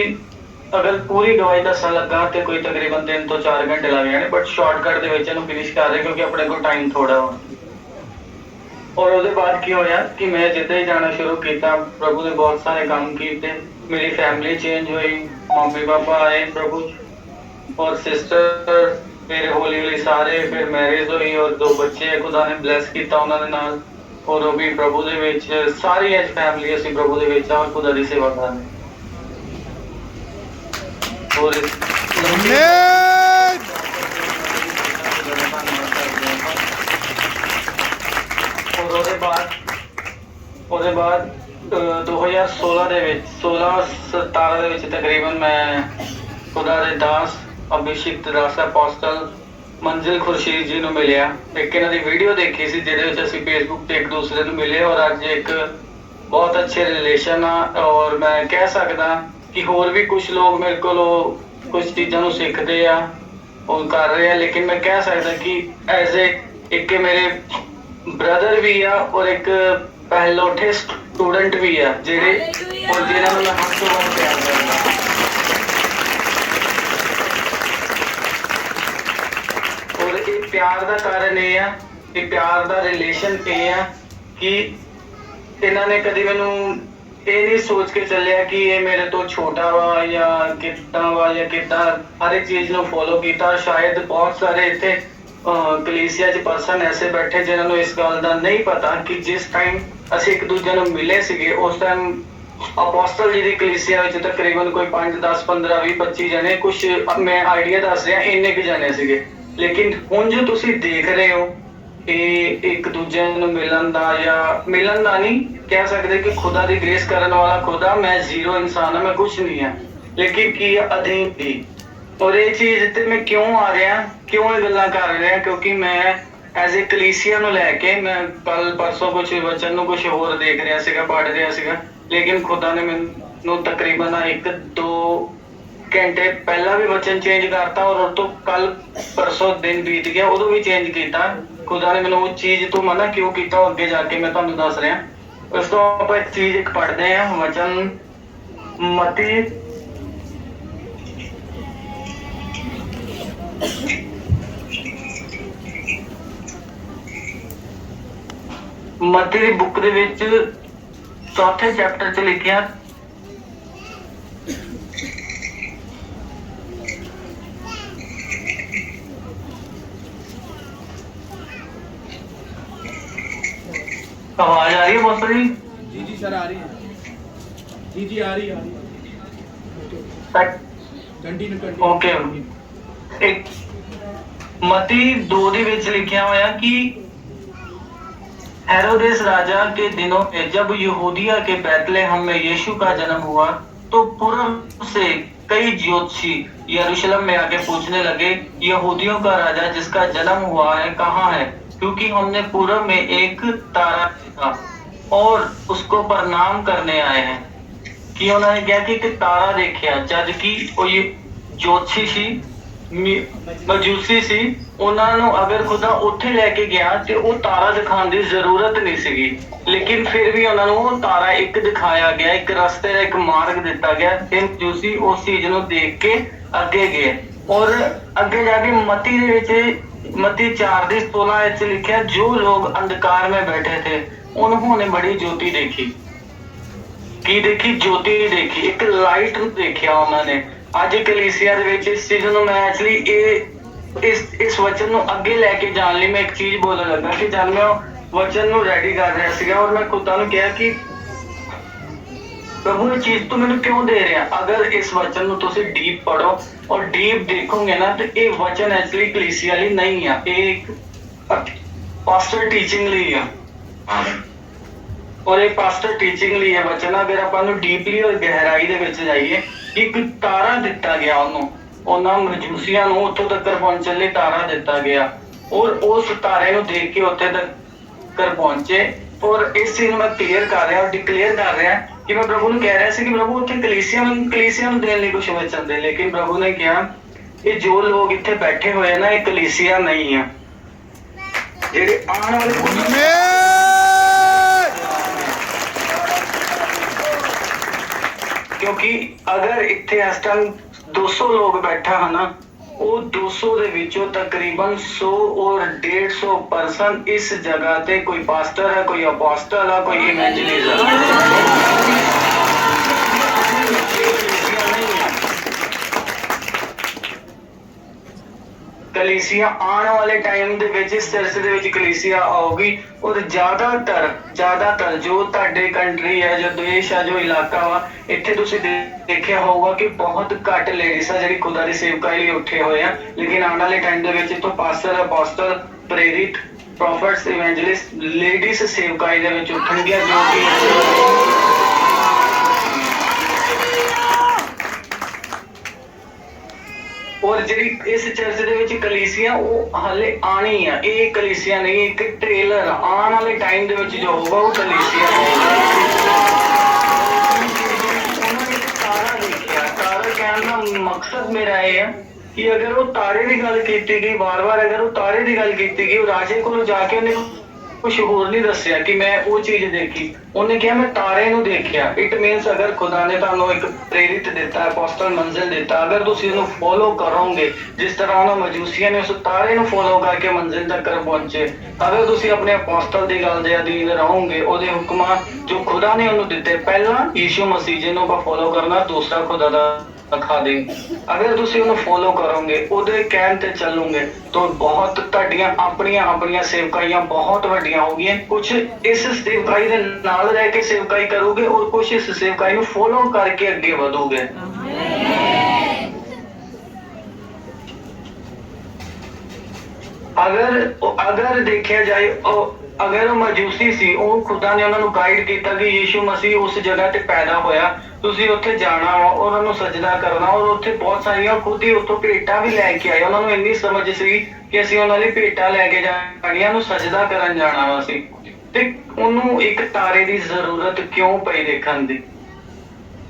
अगर पूरी गवाही दसन लगा तो कोई तकरीबन 3 तो 4 घंटे लग जाने बट शॉर्टकट के विच फिनिश कर रहे क्योंकि अपने को टाइम थोड़ा हो। और उसके बाद की होया कि मैं जिद्दां ही जाना शुरू किया प्रभु ने बहुत सारे काम किए मेरी फैमिली चेंज हुई मम्मी पापा आए प्रभु और सिस्टर मेरे हौली हौली सारे फिर मैरिज हुई और 2 बच्चे खुदा ने ब्लैस किया उन्होंने नाल और वो भी प्रभु दे विच सारी अज फैमिली असीं प्रभु दे विच और खुदा दी सेवा कर रहे और ਉਹਦੇ ਬਾਅਦ 2016 ਦੇ ਵਿੱਚ 16-17 ਦੇ ਵਿੱਚ ਤਕਰੀਬਨ ਮੈਂ ਖੁਦਾ ਦੇ ਦਾਸ ਅਭਿਸ਼ੇਕ ਦਾਸ ਅਪੋਸਟਲ मंजिल खुर्शीद जी ਨੂੰ ਮਿਲਿਆ। ਇੱਕ ਇਹਨਾਂ ਦੀ ਵੀਡੀਓ ਦੇਖੀ ਸੀ ਜਿਹਦੇ ਵਿੱਚ ਅਸੀਂ ਫੇਸਬੁੱਕ ਤੇ ਇੱਕ ਦੂਸਰੇ ਨੂੰ ਮਿਲੇ और ਅੱਜ ਇੱਕ ਬਹੁਤ ਅੱਛੇ ਰਿਲੇਸ਼ਨ ਆ और ਮੈਂ ਕਹਿ ਸਕਦਾ ਕਿ ਹੋਰ ਵੀ ਕੁਝ ਲੋਕ ਮੇਰੇ ਕੋਲੋਂ ਕੁਝ ਚੀਜ਼ਾਂ ਨੂੰ ਸਿੱਖਦੇ ਆ ਉਹ ਕਰ ਰਹੇ ਆ लेकिन मैं कह सकदा कि एज एक मेरे ब्रदर भी आ और एक ਪਹਿਲੋਠੇ स्टूडेंट भी आ ਜਿਹੜੇ और ਜਿਨ੍ਹਾਂ ਨੂੰ मैं हद तो ਵੱਧ ਪਿਆਰ ਕਰਦਾ। प्यार का कारण यह है कि प्यार का रिलेशन ये है कि इन्होंने कभी मैनू ये नहीं सोच के चलिया कि ये मेरे तो छोटा वा या कितना हर एक चीज़ को फॉलो किया। शायद बहुत सारे इतने कलीसिया च परसन ऐसे बैठे जिन्होंने इस गल का नहीं पता कि जिस टाइम असी एक दूजे को मिले सीगे उस टाइम ਅਪੋਸਟਲ ਜੀ ਦੀ ਕਲੀਸਿਆ ਵਿੱਚ ਤਕਰੀਬਨ ਕੋਈ 5 10 15 20 25 ਜਣੇ, ਕੁਝ ਮੈਂ ਆਈਡੀਆ ਦੱਸ ਰਿਹਾ ਇੰਨੇ ਕੁ ਜਣੇ ਸੀਗੇ। ਲੇਕਿਨ ਹੁਣ ਜੋ ਤੁਸੀਂ ਦੇਖ ਰਹੇ ਹੋ ਇਹ ਇੱਕ ਦੂਜੇ ਨੂੰ ਮਿਲਣ ਦਾ, ਜਾਂ ਮਿਲਣ ਦਾ ਨਹੀਂ ਕਹਿ ਸਕਦੇ ਕਿ ਖੁਦਾ ਦੀ ਗ੍ਰੇਸ ਕਰਨ ਵਾਲਾ ਖੁਦਾ, ਮੈਂ ਜ਼ੀਰੋ ਇਨਸਾਨ ਹਾਂ, ਮੈਂ ਕੁਝ ਨਹੀਂ ਹਾਂ, ਲੇਕਿਨ ਕੀ ਅਧੀਨ ਦੀ। ਔਰ ਇਹ ਚੀਜ਼ ਤੇ ਮੈਂ ਕਿਉਂ ਆ ਰਿਹਾ, ਕਿਉਂ ਇਹ ਗੱਲਾਂ ਕਰ ਰਿਹਾ, ਕਿਉਂਕਿ ਮੈਂ ਐਜ਼ ਏ ਕਲੀਸਿਆ ਨੂੰ ਲੈ ਕੇ ਮੈਂ ਕੱਲ ਪਰਸੋਂ ਕੁਝ ਵਚਨ ਨੂੰ ਕੁਝ ਹੋਰ ਦੇਖ ਰਿਹਾ ਸੀਗਾ, ਪੜ੍ਹ ਰਿਹਾ ਸੀਗਾ, ਲੇਕਿਨ ਖੁਦਾ ਨੇ ਮੈਨੂੰ ਤਕਰੀਬਨ 1-2 ਘੰਟੇ ਪਹਿਲਾਂ ਵੀ ਵਚਨ ਚੇਂਜ ਕਰਤਾ, ਔਰ ਉਸ ਤੋਂ ਕੱਲ ਪਰਸੋਂ ਦਿਨ ਬੀਤ ਗਿਆ ਉਦੋਂ ਵੀ ਚੇਂਜ ਕੀਤਾ। ਖੁਦਾ ਨੇ ਮੈਨੂੰ ਉਹ ਚੀਜ਼ ਤੋਂ ਮਨਾ ਕਿਉਂ ਕੀਤਾ ਉਹ ਅੱਗੇ ਜਾ ਕੇ ਮੈਂ ਤੁਹਾਨੂੰ ਦੱਸ ਰਿਹਾ। ਉਸ ਤੋਂ ਆਪਾਂ ਇੱਕ ਚੀਜ਼ ਇੱਕ ਪੜ੍ਹਦੇ ਹਾਂ, ਵਚਨ ਮਤੀ ਦੀ ਬੁੱਕ ਦੇ ਵਿੱਚ 4ਥੇ ਚੈਪਟਰ 'ਚ ਲਿਖਿਆ, आवाज आ रही है मास्टर जी? जी जी सर आ रही है, जी जी आ रही है, कंटिन्यू ओके। एक मती 2 ਦੇ ਵਿੱਚ ਲਿਖਿਆ ਹੋਇਆ कि हेरोदेस राजा के दिनों में जब यहूदिया के बैतलहम में यीशु का जन्म हुआ तो पूर्व से कई ज्योतिषी यरूशलेम में आके पूछने लगे, यहूदियों का राजा जिसका जन्म हुआ है कहाँ है, क्योंकि हमने पूर्व में एक तारा देखा और उसको प्रणाम करने आए हैं। कि उन्होंने क्या कि एक तारा देखा, जद कि वो ज्योतिषी सी ਮਜੂਸੀ ਸੀ, ਉਹਨਾਂ ਨੂੰ ਅਗਰ ਖੁਦਾ ਉੱਥੇ ਲੈ ਕੇ ਗਿਆ ਤੇ ਉਹ ਤਾਰਾ ਦਿਖਾਉਣ ਦੀ ਜ਼ਰੂਰਤ ਨਹੀਂ ਸੀਗੀ, ਲੇਕਿਨ ਫਿਰ ਵੀ ਉਹਨਾਂ ਨੂੰ ਉਹ ਤਾਰਾ ਇੱਕ ਦਿਖਾਇਆ ਗਿਆ, ਇੱਕ ਰਸਤੇ ਦਾ ਇੱਕ ਮਾਰਗ ਦਿੱਤਾ ਗਿਆ ਤੇ ਮਜੂਸੀ ਉਸ ਚੀਜ਼ ਨੂੰ ਦੇਖ ਕੇ ਅੱਗੇ ਗਏ। ਔਰ ਅੱਗੇ ਜਾ ਕੇ ਮਤੀ ਦੇ ਵਿੱਚ मत्ती 4:16 लिखा, जो लोग अंधकार में बैठे थे उन्होंने बड़ी ज्योति देखी। की देखी? ज्योति देखी, एक लाइट देखा उन्होंने। आज कलीसिया दे विच इस चीज नूं मैं एक्चुअली इस वचन नूं अगे लैके जाण लई मैं एक चीज बोलण लगा कि जब मैं वचन नूं रेडी कर रहा सीगा और मैं खुदा नूं कहा कि प्रभु ये चीज तो मैंने क्यों दे रहा। अगर इस वचन नूं तुसीं डीप पढ़ो और डीप देखोगे ना तो ये वचन एक्चुअली कलीसिया लई नहीं है, एक पास्टर टीचिंग लई है। और ये पास्टर टीचिंग लई है वचन। अगर अपन डीपली और गहराई दे विच जाइए, एक तारा दिता गया उन्होंने मजूसिया नूं उत्थों तक पहुंचने लई तारा दिता गया और उस तारे नूं देख के उत्थे तक पहुंचे। और इस चीज मैं क्लियर कर रहा और डिक्लेयर कर रहा कि मैं प्रभु ने कह रहा था कि प्रभु उत्थे कलीसिया नूं देने लई कुछ वचन दे, लेकिन प्रभु ने कहा कि जो लोग इत्थे बैठे हुए हैं ना ये कलीसिया नहीं है, जेडे आने वाले क्योंकि अगर इत्थे इस टाइम 200 लोग बैठा है ना, वो 200 दे विचों तकरीबन 100 और 150 पर्सन इस जगह ते कोई पास्टर है, कोई अपोस्टल है, कोई इवेंजलिस्ट है। कलीसिया आने वाले टाइम दे विच इस चर्च दे विच कलीसिया आऊगी और ज्यादातर जो तुहाडे कंट्री है, जो देश है, जो इलाका वा, इत्थे तुसीं देखिया होगा कि बहुत घट लेडीज है जिहड़ी खुदा दी सेवकाई लई उठे हुए हैं। लेकिन आने वाले टाइम दे विच इत्थों पास्टर, अपोस्टल, प्रेरित, प्रॉफिट्स, इवेंजलिस्ट, लेडीज सेवकाई दे विच उठणगीਆਂ जो कि और जी इस चर्च दे विच कलीसिया वो हाले आनी है। ये कलीसिया नहीं, एक ट्रेलर आने वाले टाइम दे विच जो होगा वो कलीसिया तारा देखिया। तारा कहने का मकसद मेरा ये है कि अगर वो तारे की गल की गई बार बार, अगर वो तारे की गल की गई, राजे को जाके उन्हें कुछ होर नहीं दसिया कि मैं वो चीज देखी, उन्हें कहा मैं तारे नूं देखिया। इट मीनस अगर खुदा ने तुहानूं एक प्रेरित दिता, अपोस्टल मंजिल दिता, अगर तुसीं उहनूं फॉलो करोगे जिस तरह उन्होंने मजूसिया ने उस तारे नूं फॉलो करके मंजिल तक पहुंचे, अगर तुसीं अपने अपोस्टल दी गल दे अधीन रहोगे, उहदे हुक्मां जो खुदा ने उहनूं दिते, पहला यीशु मसीह जिन्हों का फॉलो करना, दूसरा खुदा दा ਦਿਖਾ ਦੇ। ਅਗਰ ਤੁਸੀਂ ਉਹਨੂੰ ਫੋਲੋ ਕਰੋਗੇ, ਉਹਦੇ ਕਹਿਣ ਤੇ ਚੱਲੋਗੇ ਤਾਂ ਬਹੁਤ ਤੁਹਾਡੀਆਂ ਆਪਣੀਆਂ ਸੇਵਕਾਈਆਂ ਬਹੁਤ ਵੱਡੀਆਂ ਹੋਗੀਆਂ। ਕੁਝ ਇਸ ਸੇਵਕਾਈ ਦੇ ਨਾਲ ਰਹਿ ਕੇ ਸੇਵਕਾਈ ਕਰੋਗੇ ਔਰ ਕੁਝ ਇਸ ਸੇਵਕਾਈ ਨੂੰ ਫੋਲੋ ਕਰਕੇ ਅੱਗੇ ਵਧੋਗੇ। ਅਗਰ ਦੇਖਿਆ ਜਾਏ, ਅਗਰ ਉਹ ਮਜੂਸੀ ਸੀ, ਉਹ ਖੁਦਾ ਨੇ ਉਹਨਾਂ ਨੂੰ ਗਾਈਡ ਕੀਤਾ ਕਿ ਯੀਸ਼ੂ ਮਸੀਹ ਉਸ ਜਗ੍ਹਾ ਤੇ ਪੈਦਾ ਹੋਇਆ, ਤੁਸੀਂ ਉੱਥੇ ਜਾਣਾ ਵਾ, ਉਹਨਾਂ ਨੂੰ ਸਜਦਾ ਕਰਨਾ, ਔਰ ਉੱਥੇ ਬਹੁਤ ਸਾਰੀਆਂ ਖੁਦ ਹੀ ਉੱਥੋਂ ਭੇਟਾਂ ਵੀ ਲੈ ਕੇ ਆਏ। ਉਹਨਾਂ ਨੂੰ ਇੰਨੀ ਸਮਝ ਸੀ ਕਿ ਅਸੀਂ ਉਹਨਾਂ ਲਈ ਭੇਟਾਂ ਲੈ ਕੇ ਜਾਣੀਆਂ, ਨੂੰ ਸਜਦਾ ਕਰਨ ਜਾਣਾ ਵਾ ਸੀ। ਤੇ ਉਹਨੂੰ ਇੱਕ ਤਾਰੇ ਦੀ ਜ਼ਰੂਰਤ ਕਿਉਂ ਪਈ ਦੇਖਣ ਦੀ?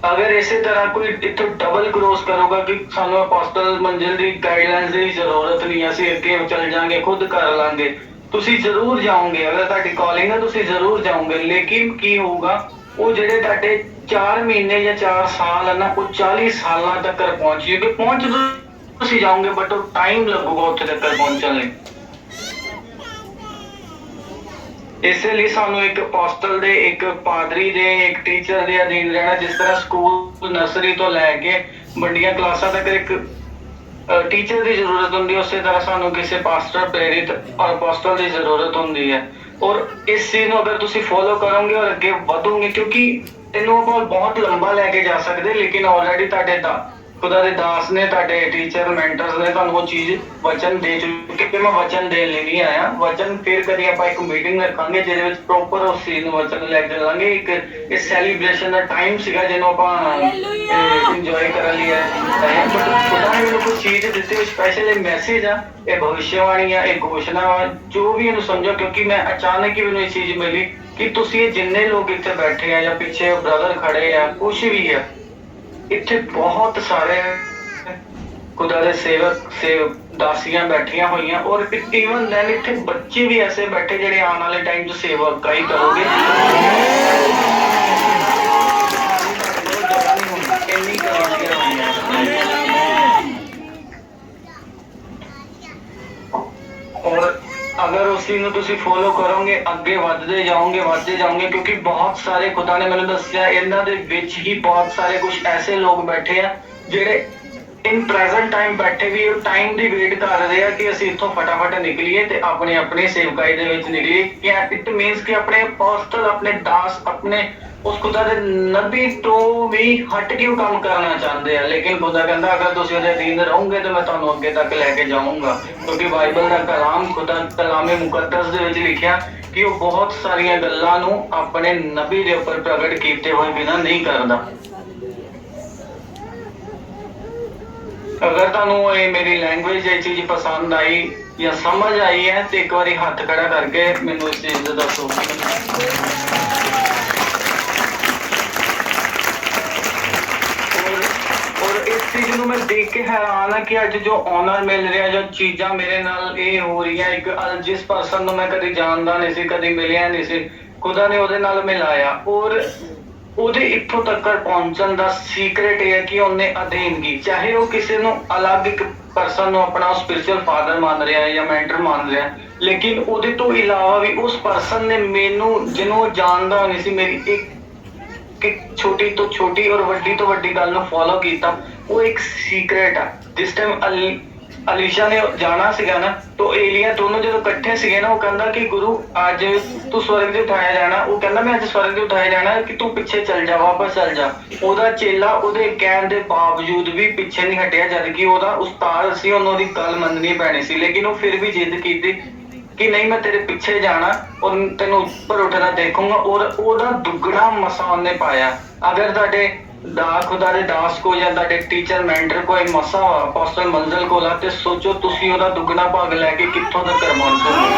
ਅਗਰ ਇਸੇ ਤਰ੍ਹਾਂ ਕੋਈ ਇੱਥੋਂ ਡਬਲ ਕ੍ਰੋਸ ਕਰੂਗਾ ਕਿ ਸਾਨੂੰ ਅਪੋਸਟਲ ਮੰਜ਼ਿਲ ਦੀ ਗਾਈਡਲਾਈਨਸ ਦੀ ਜ਼ਰੂਰਤ ਨਹੀਂ, ਅਸੀਂ ਅੱਗੇ ਚੱਲ ਜਾਾਂਗੇ, ਖੁਦ ਕਰ ਲਾਂਗੇ, ਤੁਸੀਂ ਜ਼ਰੂਰ ਜਾਓਗੇ। ਅਗਰ ਤੁਹਾਡੀ ਕਾਲਿੰਗ ਹੈ ਤੁਸੀਂ ਜ਼ਰੂਰ ਜਾਓਗੇ। ਲੇਕਿਨ ਕੀ ਹੋਊਗਾ, ਉਹ ਜਿਹੜੇ ਤੁਹਾਡੇ 4 ਮਹੀਨੇ ਜਾਂ 4 ਸਾਲ ਹੈ ਨਾ, ਉਹ 40 ਸਾਲਾਂ ਤੱਕ ਪਹੁੰਚੀਏ। ਪਹੁੰਚ ਤੁਸੀਂ ਜਾਓਗੇ, ਬਟ ਉਹ ਟਾਈਮ ਲੱਗੂਗਾ ਉੱਥੇ ਤੱਕ ਪਹੁੰਚਣ ਲਈ। ਇਸੇ ਲਈ ਸਾਨੂੰ ਇੱਕ ਅਪੋਸਟਲ ਦੇ, ਇੱਕ ਪਾਦਰੀ ਦੇ, ਇੱਕ ਟੀਚਰ ਦੇ ਅਧੀਨ ਰਹਿਣਾ। ਜਿਸ ਤਰ੍ਹਾਂ ਸਕੂਲ ਨਰਸਰੀ ਤੋਂ ਲੈ ਕੇ ਵੱਡੀਆਂ ਕਲਾਸਾਂ ਤੱਕ ਇੱਕ ਟੀਚਰ ਦੀ ਜ਼ਰੂਰਤ ਹੁੰਦੀ ਹੈ, ਉਸੇ ਤਰ੍ਹਾਂ ਸਾਨੂੰ ਕਿਸੇ ਪਾਸਟਰ, ਪ੍ਰੇਰਿਤ ਔਰ ਅਪੋਸਟਲ ਦੀ ਜ਼ਰੂਰਤ ਹੁੰਦੀ ਹੈ। ਔਰ ਇਸ ਚੀਜ਼ ਨੂੰ ਅਗਰ ਤੁਸੀਂ ਫੋਲੋ ਕਰੋਗੇ ਔਰ ਅੱਗੇ ਵਧੋਗੇ, ਕਿਉਂਕਿ ਇਹਨੂੰ ਆਪਾਂ ਬਹੁਤ ਲੰਬਾ ਲੈ ਕੇ ਜਾ ਸਕਦੇ, ਲੇਕਿਨ ਆਲਰੇਡੀ ਤੁਹਾਡੇ ਖੁਦਾ ਦੇ ਦਾਸ ਨੇ, ਤੁਹਾਡੇ ਟੀਚਰ, ਮੈਂਟਰਸ ਨੇ ਤੁਹਾਨੂੰ ਉਹ ਚੀਜ਼ ਵਚਨ ਦੇ ਚੁੱਕੇ ਕਿ ਮੈਂ ਵਚਨ ਦੇਣ ਲਈ ਨਹੀਂ ਆਇਆ। ਵਚਨ ਫਿਰ ਕਦੀ ਆਪਾਂ ਇੱਕ ਮੀਟਿੰਗ ਰੱਖਾਂਗੇ ਜਿਹਦੇ ਵਿੱਚ ਪ੍ਰੋਪਰ ਉਸ ਚੀਜ਼ ਨੂੰ ਵਚਨ ਲੈ ਕੇ ਚੱਲਾਂਗੇ। ਇੱਕ ਇਸ ਸੈਲੀਬ੍ਰੇਸ਼ਨ ਦਾ ਟਾਈਮ ਸੀਗਾ ਜਿਹਨੂੰ ਆਪਾਂ ਇੰਜੋਏ ਕਰਨ ਲਈ ਆਏ। ਬਟ ਖੁਦਾ ਨੇ ਮੈਨੂੰ ਕੋਈ ਚੀਜ਼ ਦਿੱਤੀ ਹੋਈ ਸਪੈਸ਼ਲ, ਇਹ ਮੈਸੇਜ ਆ, ਇਹ ਭਵਿੱਖਬਾਣੀ ਆ, ਇਹ ਘੋਸ਼ਣਾ ਵਾ, ਜੋ ਵੀ ਇਹਨੂੰ ਸਮਝੋ। ਕਿਉਂਕਿ ਮੈਂ ਅਚਾਨਕ ਹੀ ਮੈਨੂੰ ਇਹ ਚੀਜ਼ ਮਿਲੀ ਕਿ ਤੁਸੀਂ ਇਹ ਜਿੰਨੇ ਲੋਕ ਇੱਥੇ ਬੈਠੇ ਆ ਜਾਂ ਪਿੱਛੇ ਬ੍ਰਦਰ ਖੜੇ ਆ, ਕੁਛ ਵੀ ਆ, ਇੱਥੇ ਬਹੁਤ ਸਾਰੇ ਖੁਦਾ ਦੇ ਸੇਵਕ ਦਾਸੀਆਂ ਬੈਠੀਆਂ ਹੋਈਆਂ। ਔਰ ਇਵਨ ਦੈਨ ਇੱਥੇ ਬੱਚੇ ਵੀ ਐਸੇ ਬੈਠੇ ਜਿਹੜੇ ਆਉਣ ਵਾਲੇ ਟਾਈਮ 'ਚ ਸੇਵਕਾਈ ਕਰੋਗੇ। ਇੰਨੀ ਕਰਾਂਟੀਆਂ ਹੋਈਆਂ। ਔਰ ਅਗਰ ਉਸ ਚੀਜ਼ ਨੂੰ ਤੁਸੀਂ ਫੋਲੋ ਕਰੋਗੇ, ਅੱਗੇ ਵੱਧਦੇ ਜਾਓਗੇ, ਕਿਉਂਕਿ ਬਹੁਤ ਸਾਰੇ ਖੁਦਾ ਨੇ ਮੈਨੂੰ ਦੱਸਿਆ ਇਹਨਾਂ ਦੇ ਵਿੱਚ ਹੀ ਬਹੁਤ ਸਾਰੇ ਕੁਝ ਐਸੇ ਲੋਕ ਬੈਠੇ ਆ ਜਿਹੜੇ ਇਨ ਪ੍ਰੈਜ਼ੈਂਟ ਟਾਈਮ ਬੈਠੇ ਵੀ ਉਹ ਟਾਈਮ ਦੀ ਵੇਟ ਕਰ ਰਹੇ ਆ ਕਿ ਅਸੀਂ ਇੱਥੋਂ ਫਟਾਫਟ ਨਿਕਲੀਏ ਤੇ ਆਪਣੇ ਸੇਵਕਾਈ ਦੇ ਵਿੱਚ ਨਿਕਲੀਏ। ਕਿ ਇਟ ਮੀਨਸ ਕਿ ਆਪਣੇ ਅਪੋਸਟਲ, ਆਪਣੇ ਦਾਸ, ਆਪਣੇ ਉਸ ਖੁਦਾ ਦੇ ਨਬੀ ਤੋਂ ਵੀ ਹਟ ਕੇ ਉਹ ਕੰਮ ਕਰਨਾ ਚਾਹੁੰਦੇ ਆ। ਲੇਕਿਨ ਖੁਦਾ ਕਹਿੰਦਾ ਅਗਰ ਤੁਸੀਂ ਉਹਦੇ ਅਧੀਨ ਰਹੋਗੇ ਤਾਂ ਮੈਂ ਤੁਹਾਨੂੰ ਅੱਗੇ ਤੱਕ ਲੈ ਕੇ ਜਾਊਂਗਾ। ਕਿਉਂਕਿ ਬਾਈਬਲ ਦਾ ਕਲਾਮ, ਖੁਦਾ ਕਲਾਮੇ ਮੁਕੱਦਸ ਦੇ ਵਿੱਚ ਲਿਖਿਆ ਕਿ ਉਹ ਬਹੁਤ ਸਾਰੀਆਂ ਗੱਲਾਂ ਨੂੰ ਆਪਣੇ ਨਬੀ ਦੇ ਉੱਪਰ ਪ੍ਰਗਟ ਕੀਤੇ ਹੋਏ ਬਿਨਾਂ ਨਹੀਂ ਕਰਦਾ। ਅਗਰ ਤੁਹਾਨੂੰ ਇਹ ਮੇਰੀ ਲੈਂਗੁਏਜ ਇਹ ਚੀਜ਼ ਪਸੰਦ ਆਈ ਜਾਂ ਸਮਝ ਆਈ ਹੈ ਤੇ ਇੱਕ ਵਾਰੀ ਹੱਥ ਖੜਾ ਕਰਕੇ ਮੈਨੂੰ ਇਸ ਚੀਜ਼ ਦਾ ਦੱਸੋ। ਇਸ ਚੀਜ਼ ਨੂੰ ਮੈਂ ਦੇਖ ਕੇ ਹੈਰਾਨ ਆ ਕਿ ਅੱਜ ਜੋ ਆਨਰ ਮਿਲ ਰਿਹਾ, ਜੋ ਚੀਜ਼ਾਂ ਮੇਰੇ ਨਾਲ ਇਹ ਹੋ ਰਹੀਆਂ, ਇੱਕ ਜਿਸ ਪਰਸਨ ਨੂੰ ਮੈਂ ਕਦੇ ਜਾਣਦਾ ਨਹੀਂ ਸੀ, ਕਦੇ ਮਿਲਿਆ ਨਹੀਂ ਸੀ, ਖੁਦਾ ਨੇ ਉਹਦੇ ਨਾਲ ਮਿਲਾਇਆ। ਔਰ ਉਹਦੇ ਇੱਥੋਂ ਤੱਕ ਪਹੁੰਚਣ ਦਾ ਸੀਕ੍ਰੇਟ ਇਹ ਹੈ ਕਿ ਉਹਨੇ ਅਧੀਨਗੀ, ਚਾਹੇ ਉਹ ਕਿਸੇ ਨੂੰ ਅਲੱਗ ਇੱਕ ਪਰਸਨ ਨੂੰ ਆਪਣਾ ਸਪਿਰਿਚੁਅਲ ਫਾਦਰ ਮੰਨ ਰਿਹਾ ਹੈ ਜਾਂ ਮੈਂਟਰ ਮੰਨ ਰਿਹਾ, ਲੇਕਿਨ ਉਹਦੇ ਤੋਂ ਇਲਾਵਾ ਵੀ ਉਸ ਪਰਸਨ ਨੇ ਮੈਨੂੰ, ਜਿਹਨੂੰ ਉਹ ਜਾਣਦਾ ਨਹੀਂ ਸੀ, ਮੇਰੀ ਇੱਕ ਛੋਟੀ ਤੋਂ ਛੋਟੀ ਔਰ ਵੱਡੀ ਤੋਂ ਵੱਡੀ ਗੱਲ ਨੂੰ ਫੋਲੋ ਕੀਤਾ। ਉਹ ਇੱਕ ਸੀਕ੍ਰੇਟ ਆ। ਜਿਸ ਟਾਈਮ ਅਲੀਸ਼ਾ ਨੇ ਜਾਣਾ ਸੀਗਾ ਨਾ, ਤਾਂ ਏਲੀਆ ਦੋਨੋਂ ਜਦੋਂ ਇਕੱਠੇ ਸੀਗੇ ਨਾ, ਉਹ ਕਹਿੰਦਾ ਕਿ ਗੁਰੂ ਅੱਜ ਤੂੰ ਸਵਰਗ ਦੇ ਉਠਾਇਆ ਜਾਣਾ। ਉਹ ਕਹਿੰਦਾ ਮੈਂ ਅੱਜ ਸਵਰਗ ਦੇ ਉਠਾਇਆ ਜਾਣਾ, ਕਿ ਤੂੰ ਪਿੱਛੇ ਚੱਲ ਜਾ, ਵਾਪਸ ਚੱਲ ਜਾ। ਉਹਦਾ ਚੇਲਾ ਉਹਦੇ ਕਹਿਣ ਦੇ ਬਾਵਜੂਦ ਵੀ ਪਿੱਛੇ ਨਹੀਂ ਹਟਿਆ, ਜਦ ਕਿ ਉਹਦਾ ਉਸਤਾਦ ਸੀ, ਉਹਨੂੰ ਉਹਦੀ ਗੱਲ ਮੰਨਣੀ ਪੈਣੀ ਸੀ। ਲੇਕਿਨ ਉਹ ਫਿਰ ਵੀ ਜਿੱਦ ਕੀਤੀ ਕਿ ਨਹੀਂ, ਮੈਂ ਤੇਰੇ ਪਿੱਛੇ ਜਾਣਾ ਔਰ ਤੈਨੂੰ ਉੱਪਰ ਉੱਠਦਾ ਦੇਖੂੰਗਾ। ਔਰ ਉਹਦਾ ਦੁੱਗਣਾ ਮਸਾ ਉਹਨੇ ਪਾਇਆ। ਅਗਰ ਤੁਹਾਡੇ ਖੁਦਾ ਦੇ ਦਾਸ ਕੋ ਜਾਂ ਤੁਹਾਡੇ ਟੀਚਰ, ਮੈਂਟਰ ਕੋਈ ਮਸਾ ਅਪੋਸਟਲ ਮੰਜ਼ਿਲ ਕੋਲ ਆ, ਤੇ ਸੋਚੋ ਤੁਸੀਂ ਉਹਦਾ ਦੁੱਗਣਾ ਭਾਗ ਲੈ ਕੇ ਕਿੱਥੋਂ ਤੱਕ ਪਹੁੰਚੋਗੇ।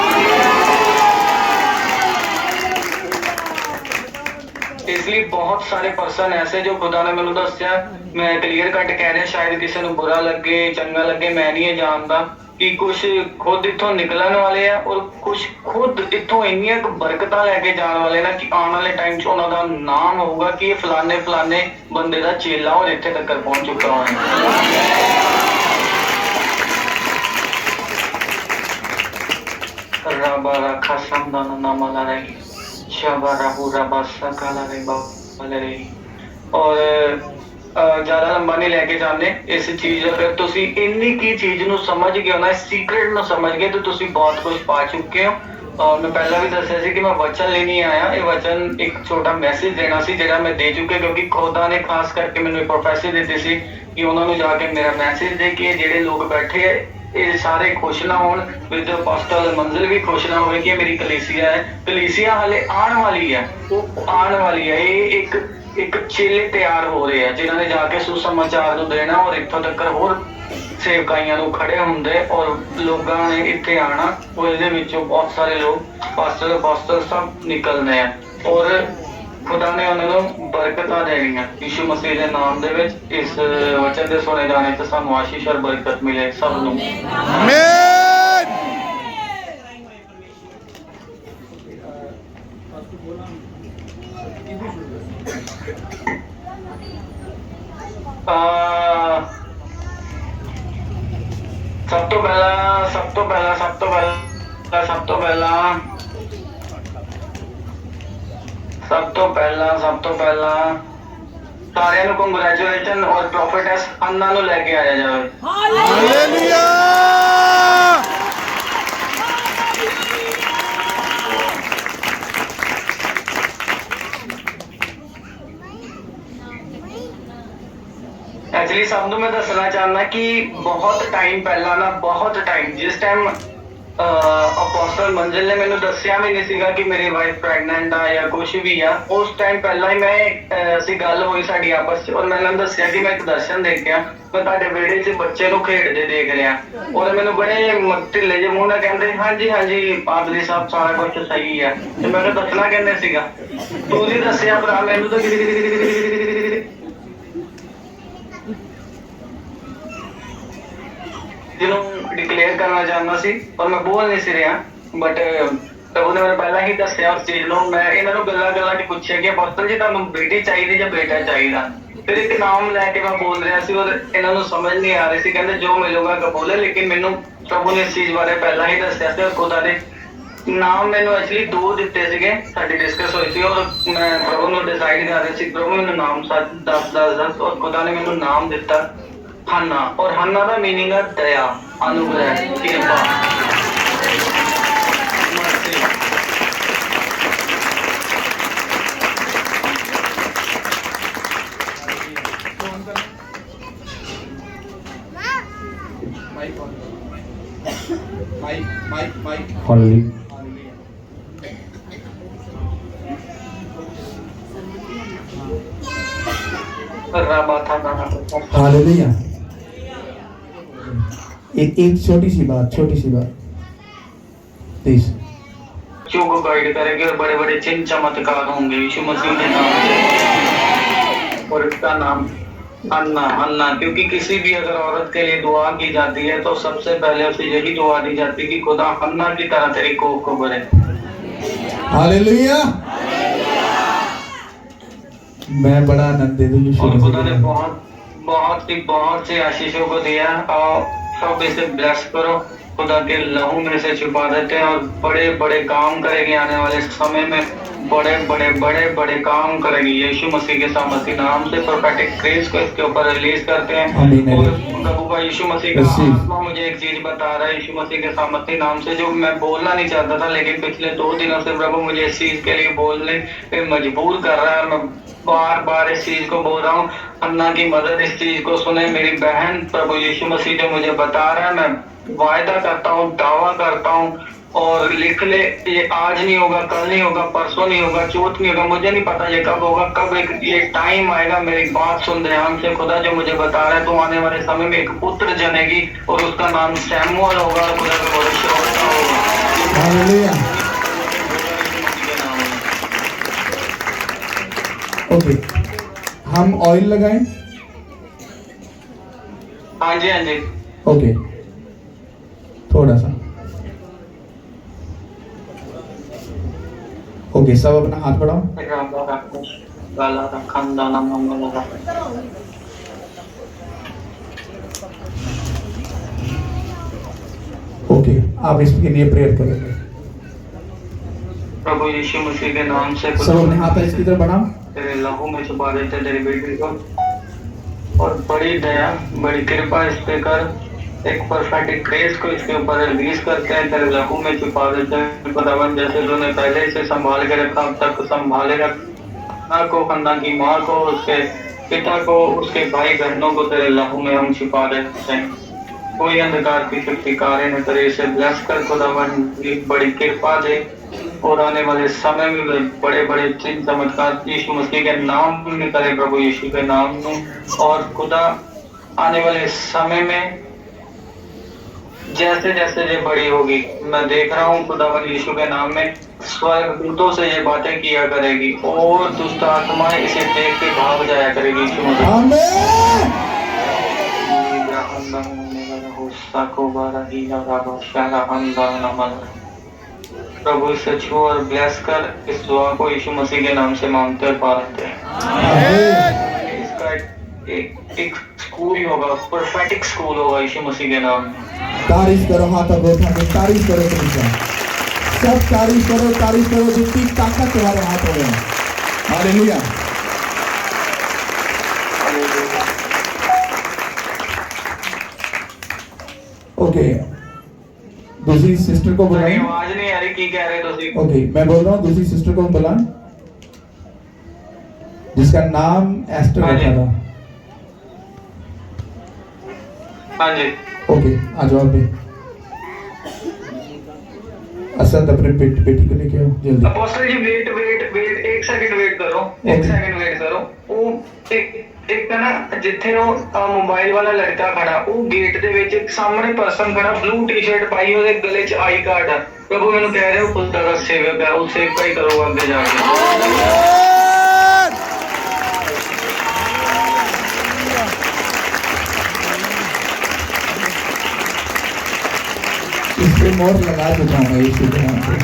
ਇਸ ਲਈ ਬਹੁਤ ਸਾਰੇ ਪਰਸਨ ਐਸੇ ਜੋ ਖੁਦਾ ਨੇ ਮੈਨੂੰ ਦੱਸਿਆ, ਮੈਂ ਕਲੀਅਰ ਕੱਟ ਕਹਿ ਰਿਹਾ, ਸ਼ਾਇਦ ਕਿਸੇ ਨੂੰ ਬੁਰਾ ਲੱਗੇ, ਚੰਗਾ ਲੱਗੇ, ਮੈਂ ਨਹੀਂ ਇਹ ਜਾਣਦਾ, ਕਿ ਕੁਛ ਖੁਦ ਇੱਥੋਂ ਨਿਕਲਣ ਵਾਲੇ ਆ ਔਰ ਕੁਛ ਖੁਦ ਇੱਥੋਂ ਇੰਨੀਆਂ ਕੁ ਬਰਕਤਾਂ ਲੈ ਕੇ ਜਾਣ ਵਾਲੇ ਨਾ ਕਿ ਆਉਣ ਵਾਲੇ ਟਾਈਮ 'ਚ ਉਹਨਾਂ ਦਾ ਨਾਮ ਹੋਊਗਾ ਕਿ ਇਹ ਫਲਾਣੇ ਬੰਦੇ ਦਾ ਚੇਲਾ ਔਰ ਇੱਥੇ ਤੱਕ ਪਹੁੰਚ ਚੁੱਕਾ ਹੋਇਆ। ਰੱਬਾ ਰੱਖਾ ਸੰਦਾਨਾ ਨਾਮ ਲਾ ਰਹੀ ਸ਼ਾਬਾ ਰਾਹੂ ਰੱਬਾ ਸਕਾ ਲਾ ਰਹੀ ਬਾਬਾ ਲਾ ਰਹੀ। ਔਰ ਜ਼ਿਆਦਾ ਲੰਬਾ ਨਹੀਂ ਲੈ ਕੇ ਜਾਂਦੇ ਇਸ ਚੀਜ਼। ਅਗਰ ਤੁਸੀਂ ਇੰਨੀ ਕੀ ਚੀਜ਼ ਨੂੰ ਸਮਝ ਗਏ ਹੋ ਨਾ, ਇਸ ਸੀਕ੍ਰੇਟ ਨੂੰ ਸਮਝ ਗਏ, ਤਾਂ ਤੁਸੀਂ ਬਹੁਤ ਕੁਝ ਪਾ ਚੁੱਕੇ ਹੋ। ਔਰ ਮੈਂ ਪਹਿਲਾਂ ਵੀ ਦੱਸਿਆ ਸੀ ਕਿ ਮੈਂ ਵਚਨ ਲੈਣ ਨਹੀਂ ਆਇਆ, ਇਹ ਵਚਨ ਇੱਕ ਛੋਟਾ ਮੈਸੇਜ ਦੇਣਾ ਸੀ ਜਿਹੜਾ ਮੈਂ ਦੇ ਚੁੱਕਿਆ, ਕਿਉਂਕਿ ਖੁਦਾ ਨੇ ਖਾਸ ਕਰਕੇ ਮੈਨੂੰ ਇੱਕ ਪ੍ਰੋਫੈਸੀ ਦਿੱਤੀ ਸੀ ਕਿ ਉਹਨਾਂ ਨੂੰ ਜਾ ਕੇ ਮੇਰਾ ਮੈਸੇਜ ਦੇ ਕੇ ਜਿਹੜੇ ਲੋਕ ਬੈਠੇ ਹੈ ਇਹ ਸਾਰੇ ਖੁਸ਼ ਨਾ ਹੋਣ, ਵਿਦ ਅਪੋਸਟਲ ਮੰਜ਼ਿਲ ਵੀ ਖੁਸ਼ ਨਾ ਹੋਵੇ ਕਿ ਇਹ ਮੇਰੀ ਕਲੀਸਿਆ ਹੈ। ਕਲੀਸਿਆ ਹਾਲੇ ਆਉਣ ਵਾਲੀ ਹੈ, ਉਹ ਆਉਣ ਵਾਲੀ ਹੈ। ਇਹ ਇੱਕ ਚੇਲੇ ਤਿਆਰ ਹੋ ਰਹੇ ਆ ਜਿਨ੍ਹਾਂ ਨੇ ਜਾ ਕੇ ਸੁਸਮਾਚਾਰ ਨੂੰ ਦੇਣਾ ਔਰ ਇੱਥੋਂ ਤੱਕ ਹੋਰ ਸੇਵਕਾਈਆਂ ਨੂੰ ਖੜੇ ਹੁੰਦੇ ਔਰ ਲੋਕਾਂ ਨੇ ਇੱਥੇ ਆਣਾ। ਉਹ ਇਹਦੇ ਵਿੱਚੋਂ ਬਹੁਤ ਸਾਰੇ ਲੋਕ ਪਾਸਟਰ ਸਭ ਨਿਕਲਨੇ ਆ ਔਰ ਖੁਦਾ ਨੇ ਉਹਨਾਂ ਨੂੰ ਬਰਕਤਾਂ ਦੇਣੀਆਂ ਯਿਸੂ ਮਸੀਹ ਦੇ ਨਾਮ ਦੇ ਵਿੱਚ। ਇਸ ਵਚਨ ਦੇ ਸੁਣੇ ਜਾਣੇ ਤੇ ਸਾਨੂੰ ਆਸ਼ੀਸ਼ ਔਰ ਬਰਕਤ ਮਿਲੇ ਸਭ ਨੂੰ। ਸਭ ਤੋਂ ਪਹਿਲਾਂ ਸਾਰਿਆਂ ਨੂੰ ਕੰਗ੍ਰੈਚੁਲੇਸ਼ਨ ਔਰ ਪ੍ਰੋਫਿਟੈਸ ਅੰਨਾ ਨੂੰ ਲੈ ਕੇ ਆਇਆ ਜਾਵੇ। ਹਾਲੇਲੂਇਆ। ਐਕਚੁਅਲੀ ਸਭ ਨੂੰ ਮੈਂ ਦੱਸਣਾ ਚਾਹੁੰਦਾ ਕਿ ਬਹੁਤ ਟਾਈਮ ਪਹਿਲਾਂ ਨਾ, ਬਹੁਤ ਟਾਈਮ, ਜਿਸ ਟਾਈਮ ਅਪੋਸਟਲ ਮੰਜ਼ਿਲ ਨੇ ਮੈਨੂੰ ਦੱਸਿਆ ਵੀ ਨਹੀਂ ਸੀਗਾ ਕਿ ਮੇਰੀ ਵਾਈਫ ਪ੍ਰੈਗਨੈਂਟ ਆ ਜਾਂ ਕੁਝ ਵੀ ਆ, ਉਸ ਟਾਈਮ ਪਹਿਲਾਂ ਹੀ ਅਸੀਂ ਗੱਲ ਹੋਈ ਸਾਡੀ ਆਪਸ 'ਚ ਔਰ ਮੈਂ ਇਹਨਾਂ ਨੂੰ ਦੱਸਿਆ ਕਿ ਮੈਂ ਇੱਕ ਦਰਸ਼ਨ ਦੇਖਿਆ, ਮੈਂ ਤੁਹਾਡੇ ਵਿਹੜੇ 'ਚ ਬੱਚੇ ਨੂੰ ਖੇਡਦੇ ਦੇਖ ਰਿਹਾ ਔਰ ਮੈਨੂੰ ਬੜੇ ਢਿੱਲੇ ਜਿਹੇ ਮੂੰਹ ਨਾਲ ਕਹਿੰਦੇ ਹਾਂਜੀ ਪਾਦਰੀ ਸਾਹਿਬ ਸਾਰਾ ਕੁਝ ਸਹੀ ਆ। ਤੇ ਮੈਂ ਕਿਹਾ ਦੱਸਣਾ ਕਹਿੰਦੇ ਸੀਗਾ, ਤੂੰ ਨਹੀਂ ਦੱਸਿਆ ਭਰਾ ਮੈਨੂੰ ਤਾਂ ਜਿਹਨੂੰ ਡਿਕਲੇਅਰ ਕਰਨਾ ਚਾਹੁੰਦਾ ਸੀ ਪਰ ਮੈਂ ਬੋਲ ਨਹੀਂ ਸੀ ਰਿਹਾ। ਬਟ ਪ੍ਰਭੂ ਨੇ ਮੈਨੂੰ ਪਹਿਲਾਂ ਹੀ ਦੱਸਿਆ ਉਸ ਚੀਜ਼ ਨੂੰ। ਮੈਂ ਇਹਨਾਂ ਨੂੰ ਗੱਲਾਂ 'ਚ ਪੁੱਛਿਆ ਕਿ ਅਪੋਸਤਲ ਜੀ ਤੁਹਾਨੂੰ ਬੇਟੀ ਚਾਹੀਦੀ ਜਾਂ ਬੇਟਾ ਚਾਹੀਦਾ। ਫਿਰ ਇੱਕ ਨਾਮ ਲੈ ਕੇ ਮੈਂ ਬੋਲ ਰਿਹਾ ਸੀ ਔਰ ਇਹਨਾਂ ਨੂੰ ਸਮਝ ਨਹੀਂ ਆ ਰਹੀ ਸੀ, ਕਹਿੰਦੇ ਜੋ ਮਿਲੂਗਾ ਕਬੂਲ ਹੈ। ਲੇਕਿਨ ਮੈਨੂੰ ਪ੍ਰਭੂ ਨੇ ਇਸ ਚੀਜ਼ ਬਾਰੇ ਪਹਿਲਾਂ ਹੀ ਦੱਸਿਆ ਸੀ ਔਰ ਖੁਦਾ ਨੇ ਨਾਮ ਮੈਨੂੰ ਐਕਚੁਅਲੀ 2 ਦਿੱਤੇ ਸੀਗੇ, ਸਾਡੀ ਡਿਸਕਸ ਹੋਈ ਸੀ ਔਰ ਮੈਂ ਪ੍ਰਭੂ ਨੂੰ ਡਿਸਾਈਡ ਕਰ ਰਹੀ ਸੀ ਪ੍ਰਭੂ ਮੈਨੂੰ ਨਾਮ ਦੱਸ ਔਰ ਖੁਦਾ ਨੇ ਮੈਨੂੰ ਨਾਮ ਦਿੱਤਾ ਹੰਨਾ। ਔਰ ਹੰਨਾ ਦਾ ਮੀਨਿੰਗ ਹੈ ਦਇਆ, ਅਨੁਗ੍ਰਹਿ, ਕਿਰਪਾ। हालेलुया। एक छोटी सी बात प्लीज। बच्चों को गाइड करेंगे और बड़े बड़े चिन्ह चमत्कार होंगे यीशु मसीह के नाम से। और इसका नाम अन्ना, क्योंकि किसी भी अगर औरत के लिए दुआ की जाती है तो सबसे पहले उसे यही दुआ दी जाती है कि खुदा अन्ना की तरह तेरी कोख को भरे। हालेलुया। मैं बड़ा आनंद हूँ और खुदा ने बहुत से आशीषों को दिया और सब इसे ब्लेस करो। खुदा के लहू में से छुपा देते हैं और बड़े बड़े काम करेगी आने वाले समय में, बड़े काम करेगी यीशु मसीह के सामर्थी नाम से। प्रोफेटिक ग्रेस को इसके ऊपर रिलीज करते हैं। और प्रभु का यीशु मसीह का आत्मा मुझे एक चीज बता रहा है यीशु मसीह के सामर्थी नाम से, जो मैं बोलना नहीं चाहता था, लेकिन पिछले 2 दिनों से प्रभु मुझे इस चीज के लिए बोलने पे मजबूर कर रहा है। मैं बार इस चीज को बोल रहा हूँ, अन्ना की मदद इस चीज को सुने। मेरी बहन प्रभु यीशु मसीह जो मुझे बता रहा है, मैं वायदा करता हूँ, दावा करता हूँ और लिख ले, ये आज नहीं होगा, कल नहीं होगा, परसों नहीं होगा, चौथ नहीं होगा, मुझे नहीं पता ये कब होगा, कब एक ये टाइम आएगा। मेरी बात सुन ध्यान से, खुदा जो मुझे बता रहा है, तो आने वाले समय में एक पुत्र जनेगी और उसका नाम सैमुअल होगा और खुदा का भविष्यवक्ता होगा। हालेलुया। ओके, हम ऑयल लगाएं? हाँ जी ओके, थोड़ा सा। ओके, सब अपना हाथ बढ़ाओ। ओके, आप इसके लिए प्रेयर करेंगे। प्रभु यीशु मसीह के नाम से सब अपने हाथ इसकी तरफ बढ़ाओ। तेरे लहू में छुपा देते तेरी बेटी को। और बड़ी दया, बड़ी कृपा इस पे कर। एक परफेक्ट ग्रेस को इसके ऊपर रिलीज करते हैं, तेरे लहू में छुपा देते हैं खुदावन। जैसे तूने पहले इसे संभाल के रखा, अब तक संभाले रखना को, खानदान की माँ को, उसके पिता को, उसके भाई बहनों को तेरे लहू में हम छिपा देते हैं। कोई अंधकार की शक्ति कार्य न करे, इसे ब्लेस कर खुदावन, एक बड़ी कृपा दे। और आने वाले समय में बड़े बड़े चिन्ह चमत्कार यीशु मसीह के नाम में करे प्रभु यीशु के नाम में। और खुदा आने वाले समय में जैसे जैसे ये बड़ी होगी, मैं देख रहा हूँ खुदावन यीशु के नाम में स्वर्गदूतों से ये बातें किया करेगी और दुष्ट आत्माएं इसे देख के भाग जाया करेगी यीशु मसीह। प्रभु इसे छू और ब्लेस कर। इस दुआ को यीशु मसीह के नाम से मांगते और पालते हैं। इसका एक स्कूल ही होगा, परफेक्ट स्कूल होगा यीशु मसीह के नाम में। तारीफ करो, हाथ अब उठा के तारीफ करो, सब तारीफ करो जितनी ताकत तुम्हारे हाथों में है। हालेलुया। ओके, दूसरी सिस्टर को बुलाएं। आवाज नहीं आ रही, की कह रहे तुसी? ओके, मैं बोल रहा हूँ दूसरी सिस्टर को बुलाएं जिसका नाम एस्टर रखा था। हाँ जी। ओके, आ जाओ अभी। असद अपने बेटी को लेके आओ जल्दी। अपोस्टल जी वेट एक सेकंड वेट करो, एक सेकंड वेट करो। वो एक ना जिथे वो मोबाइल वाला लड़का खड़ा, वो गेट दे विच एक सामने पर्सन खड़ा, ब्लू टी शर्ट पाई, ਉਹਦੇ गले च आई कार्ड है। प्रभु मैंने कह रहे हो खुदा का सेवक है, उसे सेवक ही करो आगे जाके। इसके मोर लगा चुका हूँ यीशु के नाम से।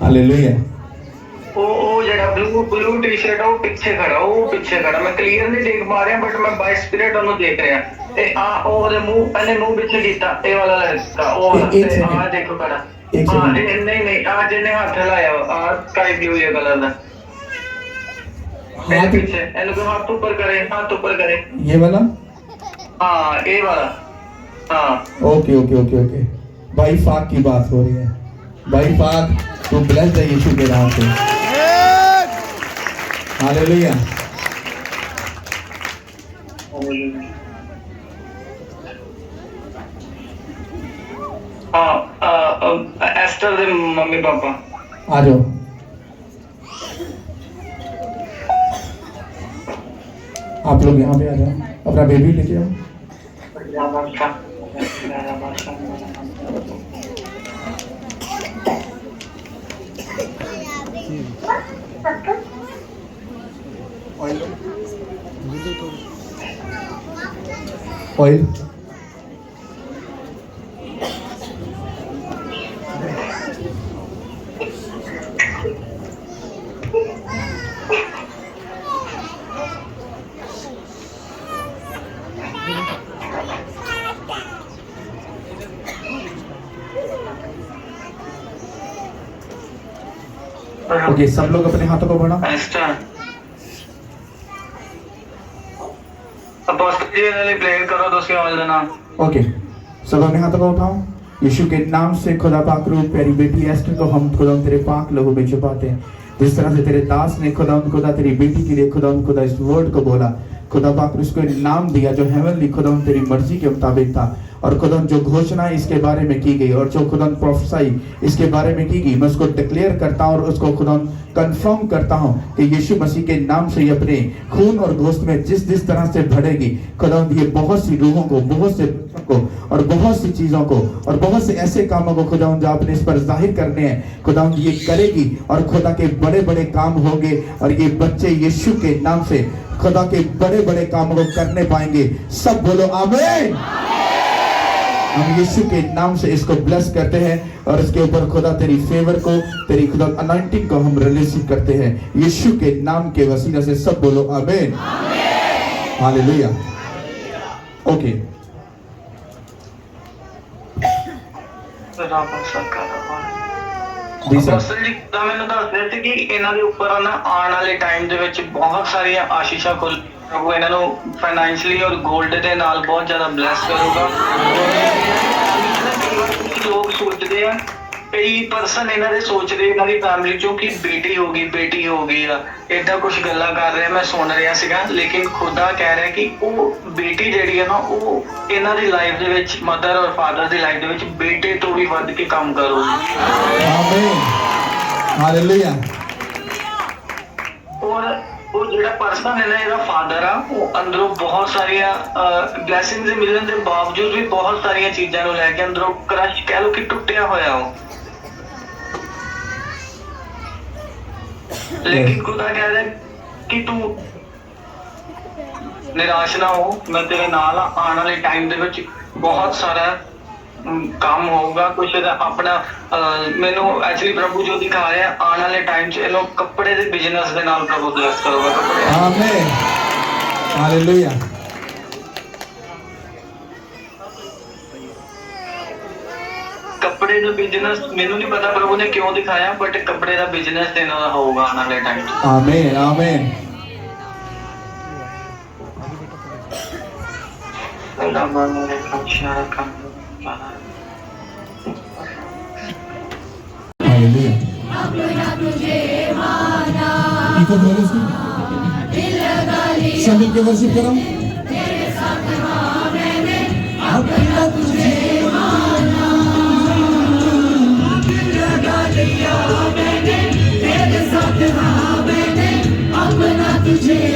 हालेलुया। वो जरा ब्लू टी शर्ट है, वो पीछे खड़ा, मैं क्लियर नहीं देख पा रहा बट मैं बाय स्पिरिट ਉਹਨੂੰ देख रहा। ਤੇ ਆ ਉਹਦੇ ਮੂੰਹ ਪਿੱਛੇ ਕੀਤਾ, ਇਹ ਵਾਲਾ ਲੜਕਾ ਉਹ ਆ ਦੇਖੋ ਖੜਾ। ਹਾਂ ਨਹੀਂ ਆ ਜਿਹਨੇ ਹੱਥ ਲਾਇਆ ਆ ਸਕਾਈ ਬਲੂ ਜਿਹਾ ਕਲਰ ਦਾ हाथ पीछे, हाथ ऊपर करे ये वाला। हाँ ये वाला। हाँ ओके भाई फाक की बात हो रही है। भाई फाक तू ब्लेस्ड है यीशु के नाम से। हालेलुया। हाँ एस्टर दे मम्मी पापा आ जाओ। आप लोग यहाँ पे आ जाओ, अपना बेबी लेके आओ। ऑयल ओके, सब लोग अपने हाथों को बढ़ाओ। करो दोस्तों आवाज देना। ओके, सब अपने हाथों को उठाओ। यीशु के नाम से खुदा पाक रूप तेरी बेटी एस्टर को हम खुदा तेरे पाक लहू में छुपाते हैं। जिस तरह से तेरे दास ने खुदा तेरी बेटी के लिए खुदा इस वर्ड को बोला, खुदा पाक उसको नाम दिया जो हेवनली खुदा तेरी मर्जी के मुताबिक था। और खुदा जो घोषणा इसके बारे में की गई और जो खुदा प्रोफेसाई इसके बारे में की गई, मैं उसको डिक्लेयर करता हूँ और उसको खुदा कंफर्म करता हूँ कि यीशु मसीह के नाम से ये अपने खून और गोश्त में जिस तरह से बढ़ेगी खुदा, ये बहुत सी रूहों को, बहुत से को और बहुत सी चीजों को और बहुत से ऐसे कामों को खुदा जो आपने इस पर जाहिर करने हैं खुदा ये करेगी। और खुदा के बड़े बड़े काम होंगे और ये बच्चे यीशु के नाम से खुदा के बड़े बड़े कामों को करने पाएंगे। सब बोलो आमीन। हम यीशु के नाम से इसको ब्लेस करते हैं और इसके ऊपर खुदा तेरी फेवर को, तेरी खुदा अनॉइंटिंग को हम रिलीज करते हैं यीशु के नाम के वसीला से। सब बोलो आमीन। हालेलुया। ओके, ਜੀ ਸਰ। ਅਪੋਸਲ ਜੀ ਤਾਂ ਮੈਨੂੰ ਦੱਸਦੇ ਸੀ ਕਿ ਇਹਨਾਂ ਦੇ ਉੱਪਰ ਨਾ ਆਉਣ ਵਾਲੇ ਟਾਈਮ ਦੇ ਵਿੱਚ ਬਹੁਤ ਸਾਰੀਆਂ ਆਸ਼ੀਸ਼ਾਂ ਖੁੱਲ ਪ੍ਰਭੂ ਇਹਨਾਂ ਨੂੰ ਫਾਈਨੈਂਸ਼ਲੀ ਔਰ 골ਡ ਦੇ ਨਾਲ ਬਹੁਤ ਜ਼ਿਆਦਾ ਬਲੈਸ ਕਰੂਗਾ। ਲੋਕ ਸੋਚਦੇ ਆ, ਕਈ ਪਰਸਨ ਇਹਨਾਂ ਦੇ ਸੋਚਦੇ ਇਹਨਾਂ ਦੀ ਫੈਮਿਲੀ ਚੋਂ ਕਿ ਬੇਟੀ ਹੋ ਗਈ ਆ, ਏਦਾਂ ਕੁਝ ਗੱਲਾਂ ਕਰ ਰਿਹਾ ਮੈਂ ਸੁਣ ਰਿਹਾ ਸੀਗਾ, ਲੇਕਿਨ ਖੁਦਾ ਕਹਿ ਰਿਹਾ ਕਿ ਉਹ ਬੇਟੀ ਜਿਹੜੀ ਹੈ ਨਾ ਉਹ ਇਹਨਾਂ ਦੀ ਲਾਈਫ ਦੇ ਵਿੱਚ ਮਦਰ ਔਰ ਫਾਦਰ ਦੀ ਲਾਈਫ ਦੇ ਵਿੱਚ ਬੇਟੇ ਤੋਂ ਵੀ ਵੱਧ ਕੇ ਕੰਮ ਕਰੂਗੀ। ਆਮੀਨ ਹਾਲੇਲੂਇਆ। ਔਰ ਉਹ ਜਿਹੜਾ ਪਰਸਨ ਹੈ ਨਾ ਇਹਦਾ ਫਾਦਰ ਆ, ਉਹ ਅੰਦਰੋਂ ਬਹੁਤ ਸਾਰੀਆਂ ਬਲੇਸਿੰਗਸ ਮਿਲਣ ਦੇ ਬਾਵਜੂਦ ਵੀ ਬਹੁਤ ਸਾਰੀਆਂ ਚੀਜ਼ਾਂ ਨੂੰ ਲੈ ਕੇ ਅੰਦਰੋਂ ਕਰਸ਼ ਕਹਿ ਲਓ ਕਿ ਟੁੱਟਿਆ ਹੋਇਆ ਉਹ। लेकिन खुदा कह रहा है कि तू निराश ना हो, मैं तेरे नाल आने वाले टाइम दे विच बहुत सारा काम होगा। कुछ अपना मैनू एक्चुअली प्रभु जो दिखा रहे हैं आने वाले टाइम च इन्हों कपड़े दे बिजनेस दे नाल प्रभु ब्लेस करूगा। कपड़े आमीन हालेलुया। कपड़े का बिजनेस मैनू नहीं पता प्रभु ने क्यों दिखाया, बट कपड़े का बिजनेस इन्हों दा होगा आने वाले टाइम च। आमीन आमीन। हालेलुया। इको बोलो सब मिलके वर्शिप करो। अपना तुझे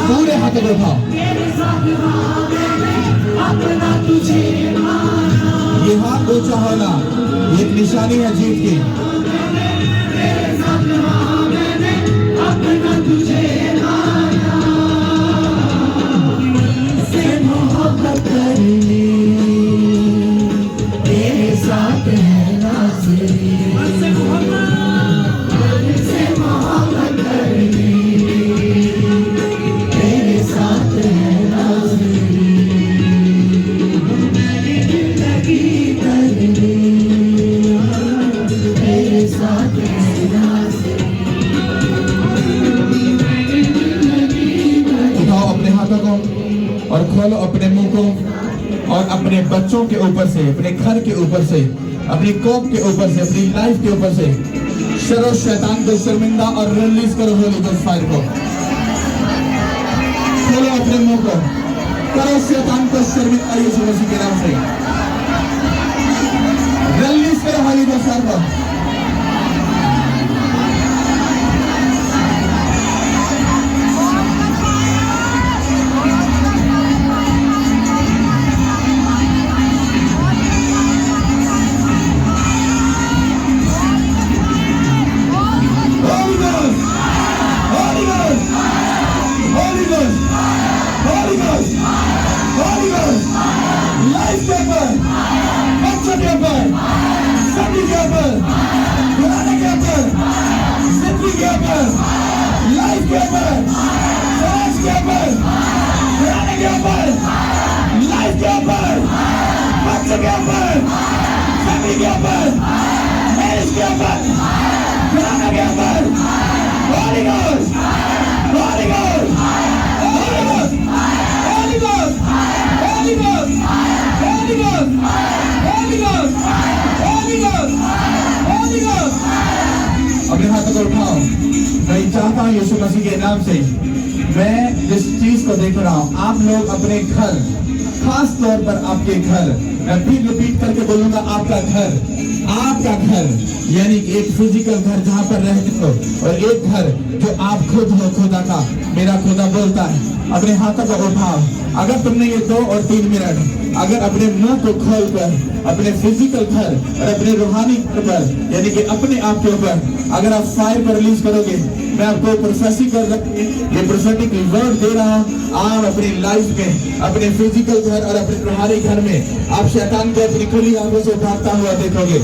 पूरे हाथों को उठाओ। ये हाथ ऊंचा होना एक निशानी है जीत की। और खोलो अपने मुंह को और अपने बच्चों के ऊपर से, अपने घर के ऊपर से, अपनी कौम के ऊपर से, अपनी लाइफ के ऊपर से शरो शैतान को शर्मिंदा और रिलीज करो होली गोस्ट फायर को। खोलो अपने मुंह को, करो शैतान को शर्मिंदा यीशु मसीह के नाम से रिलीज करो होली गोस्ट फायर को। Holy Ghost! Holy Ghost! Holy Ghost! Holy Ghost! Holy Ghost, Holy Ghost, Holy Ghost, Holy Ghost. अपने हाथों को उठाओ। मैं चाहता हूँ यीशु मसीह के नाम से, मैं जिस चीज को देख रहा हूँ, आप लोग अपने घर, खास तौर पर आपके घर, मैं फिर रिपीट करके बोलूंगा, आपका घर, यानी एक फिजिकल घर जहाँ पर रहते हो, और एक घर जो आप खुद हो खुदा का। मेरा खुदा बोलता है, अपने हाथों को उठाओ। अगर तुमने ये 2 और 3 मिनट अगर अपने मुंह को खोलकर अपने फिजिकल घर और अपने रूहानी घर पर, यानी कि अपने आप के ऊपर अगर आप फायर पर रिलीज करोगे, मैं आपको प्रोफेसी कर रहा हूं, ये प्रोफेटिक वर्ड दे रहा हूं, आप अपनी लाइफ में, अपने फिजिकल घर और अपने रूहानी घर में आप शैतान को अपनी खुली आंखों से भागता हुआ देखोगे।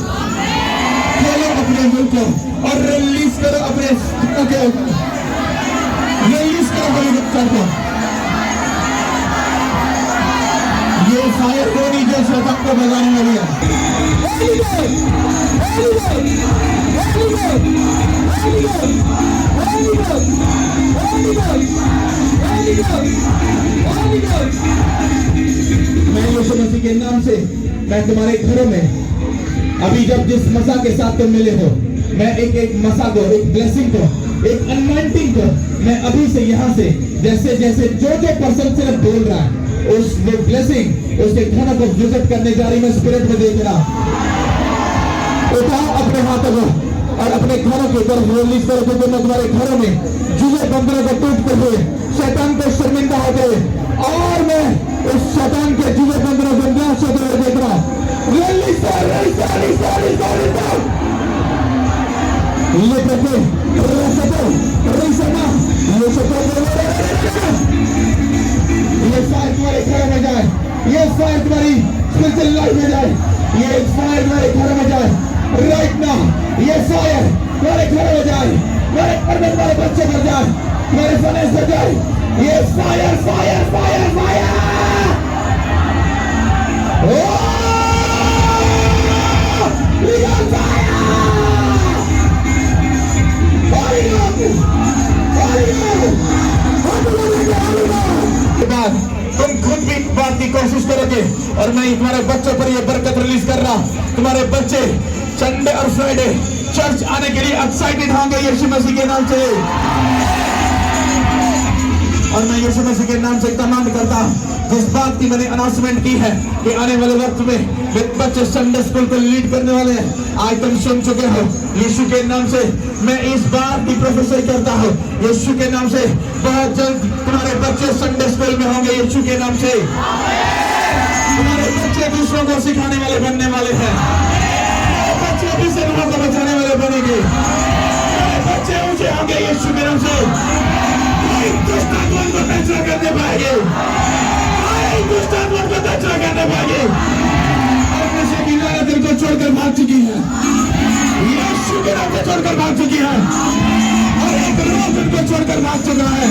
खोलो अपने मुंह को और रिलीज करो अपने के ऊपर, रिलीज करो अपने बच्चों को। ये फायर होनी जो शैतान को भगाने वाली है। Holy God, Holy God, Holy God, Holy God, Holy God, Holy God, Holy God, Holy God. मैं यीशु मसीह के नाम से, मैं तुम्हारे घरों में अभी जब जिस मसा के साथ तुम मिले हो, मैं एक मसा को, एक ब्लेसिंग को, एक अनॉइंटिंग को, मैं अभी से यहाँ से जैसे जैसे जो पर्सन सिर्फ बोल रहा है, उस ब्लेसिंग उसके घरों को विजिट करने जा रही, मैं स्पिरिट में देख रहा। उठाओ अपने हाथों को और अपने घरों की तरफ रिलीज करो, क्योंकि मैं तुम्हारे घरों में जुए बंदरों को टूटते हुए, शैतान को शर्मिंदा होते हुए, और मैं उस शैतान के जुए बंदरों को नाश होते हुए देख रहा हूं। रिलीज कर, रिलीज कर, रिलीज कर, रिलीज कर, रिलीज कर। ये करके ये फायर तुम्हारे घर में जाए, ये फायर तुम्हारी स्पिरिचुअल लाइफ में जाए, ये फायर तुम्हारे घर में जाए राइट नाउ। ये फायर तुम्हारे घर में जाए, तुम्हारे घर में, तुम्हारे बच्चे पर जाए, तुम्हारे फाइनेंस पर जाए। ये फायर फायर फायर फायर तुम खुद भी बात की कोशिश करोगे, और मैं तुम्हारे बच्चों पर ये बरकत रिलीज कर रहा हूं। तुम्हारे बच्चे संडे और फ्राइडे चर्च आने के लिए एक्साइटेड होंगे यीशु मसीह के नाम से। और मैं यीशु मसीह के नाम से कमांड करता हूं, जिस बात की मैंने अनाउंसमेंट की है कि आने वाले वक्त में बच्चे संडे स्कूल को लीड करने वाले हैं, आज तुम सुन चुके हो। यीशु के नाम से मैं इस बात की प्रोफेसर करता हूँ, यीशु के नाम से बहुत जल्द तुम्हारे बच्चे संडे स्कूल में होंगे। यीशु के नाम से तुम्हारे बच्चे दूसरों को सिखाने वाले बनने वाले हैं, बच्चे भी से लोगों को बचाने वाले बनेंगे, बच्चे ऊंचे होंगे यीशु के नाम से। दुष्ट आत्मा को टचरा करने पाएंगे, दुष्ट आत्मा को टचरा करने पाएंगे, और नशे की लालच दिल को छोड़कर भाग चुकी है, यीशु के नाम से छोड़कर भाग चुकी है, और एक रोग उनको छोड़कर भाग चुका है।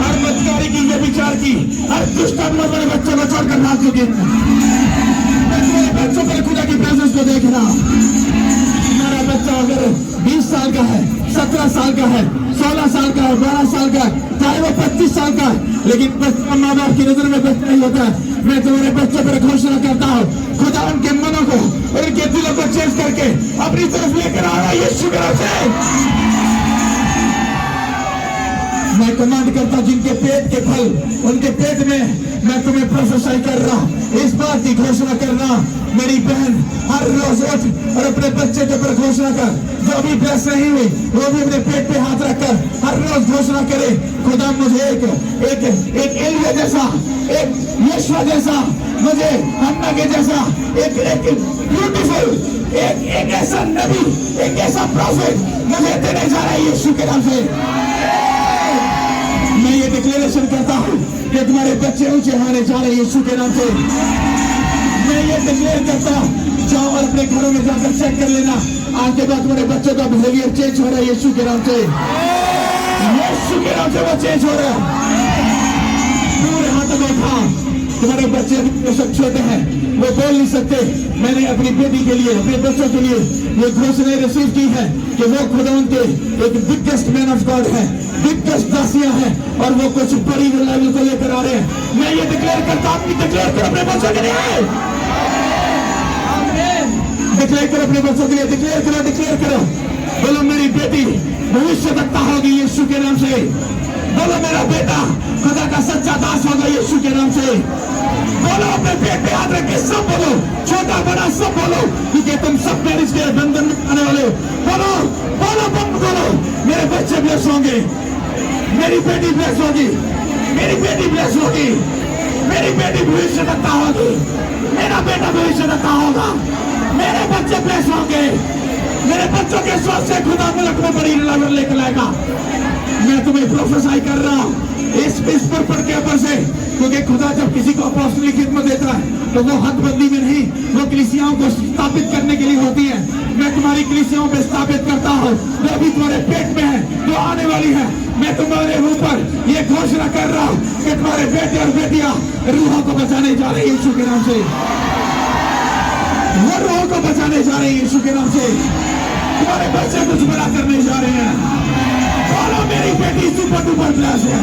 हर बदकारी की, व्यभिचार की, हर दुष्ट आत्मा मेरे बच्चों को छोड़कर भाग चुकी है। मैं तुम्हारे बच्चों पर खुदा की प्रेजेंस को देख रहा हूं। हमारा बच्चा अगर 20 साल का है, 17 साल का है, 16 साल का है, 12 साल का है, चाहे वो 25 साल का है, लेकिन माँ बाप की नजर में बच्चा नहीं होता है। मैं तुम्हारे बच्चों पर घोषणा करता हूँ, खुदा उनके मनों को और उनके दिलों को चेंज करके अपनी तरफ लेकर आ रहा है यीशु के नाम से। मैं कमांड करता हूं, जिनके पेट के फल, उनके पेट में मैं तुम्हें प्रोफेसाई कर रहा हूं, इस बात की घोषणा कर रहा हूं। मेरी बहन हर रोज उठ और अपने बच्चे के ऊपर घोषणा कर, जो भी ब्लेस नहीं हुई वो भी अपने पेट पे हाथ रखकर हर रोज घोषणा करे, खुदा मुझे एक एलिया जैसा, एक यीशु जैसा, मुझे हन्ना के जैसा एक ब्यूटीफुल, एक ऐसा नबी, एक ऐसा प्रॉफिट मुझे देने जा रहा है यीशु के नाम से। मैं ये डिक्लेरेशन करता हूँ कि तुम्हारे बच्चे ऊंचे होने जा रहे हैं यीशु के नाम से। मैं ये डिक्लेयर करता हूँ, जाओ और अपने घरों में जाकर चेक कर लेना, आज के बाद तुम्हारे बच्चों का बिहेवियर चेंज हो रहा है यीशु के नाम से। यीशु के नाम से वो चेंज हो रहा है। पूरे हाथों में उठाओ, तुम्हारे बच्चे सब छोटे हैं, वो बोल नहीं सकते। मैंने अपनी बेटी के लिए, अपने बच्चों के लिए ये घोषणा रिसीव की है कि वो खुदा उनके एक बिगेस्ट मैन ऑफ गॉड है, दिग्गज दासियां हैं और वो कुछ बड़ी लेवल को लेकर आ रहे हैं। मैं ये डिक्लेयर करता हूं कि डिक्लेयर करो अपने बच्चों के लिए, डिक्लेयर करो अपने बच्चों के लिए, डिक्लेयर करो। बोलो मेरी बेटी भविष्यवक्ता होगी यीशु के नाम से। बोलो मेरा बेटा खुदा का सच्चा दास होगा यीशु के नाम से। बोलो अपने पेट पे हाथ रख के सब बोलो, छोटा बड़ा सब बोलो, क्योंकि तुम सब मैरिज के बंधन में आने वाले हो। बोलो बोलो बोलो, मेरे बच्चे ब्लेस होंगे, मेरी बेटी ब्लेस होगी, मेरी बेटी ब्लेस होगी, मेरी बेटी भविष्यवक्ता होगी, मेरा बेटा भविष्यवक्ता होगा, मेरे बच्चे ब्लेस होंगे, मेरे बच्चों के स्वास्थ्य से खुदा मुल्क में बड़ी लहर लेकर आएगा। मैं तुम्हें प्रोफेसाई कर रहा हूँ इस पर के ऊपर से, क्योंकि खुदा जब किसी को अपॉस्टली खिदमत देता है तो वो हदबंदी में नहीं, वो कलीसियाओं को स्थापित करने के लिए होती है। मैं तुम्हारी कलीसियाओं पे स्थापित करता हूँ जो अभी तुम्हारे पेट में है, जो आने वाली है। मैं तुम्हारे ऊपर ये घोषणा कर रहा हूँ कि तुम्हारे बेटे और बेटियां रूहों को बचाने जा रहे हैं यीशु के नाम से, वो रूहों को बचाने जा रहे हैं यीशु के नाम से। तुम्हारे बच्चे कुछ बड़ा करने जा रहे हैं। बोलो मेरी बेटी सुपर डुपर ब्लेस है,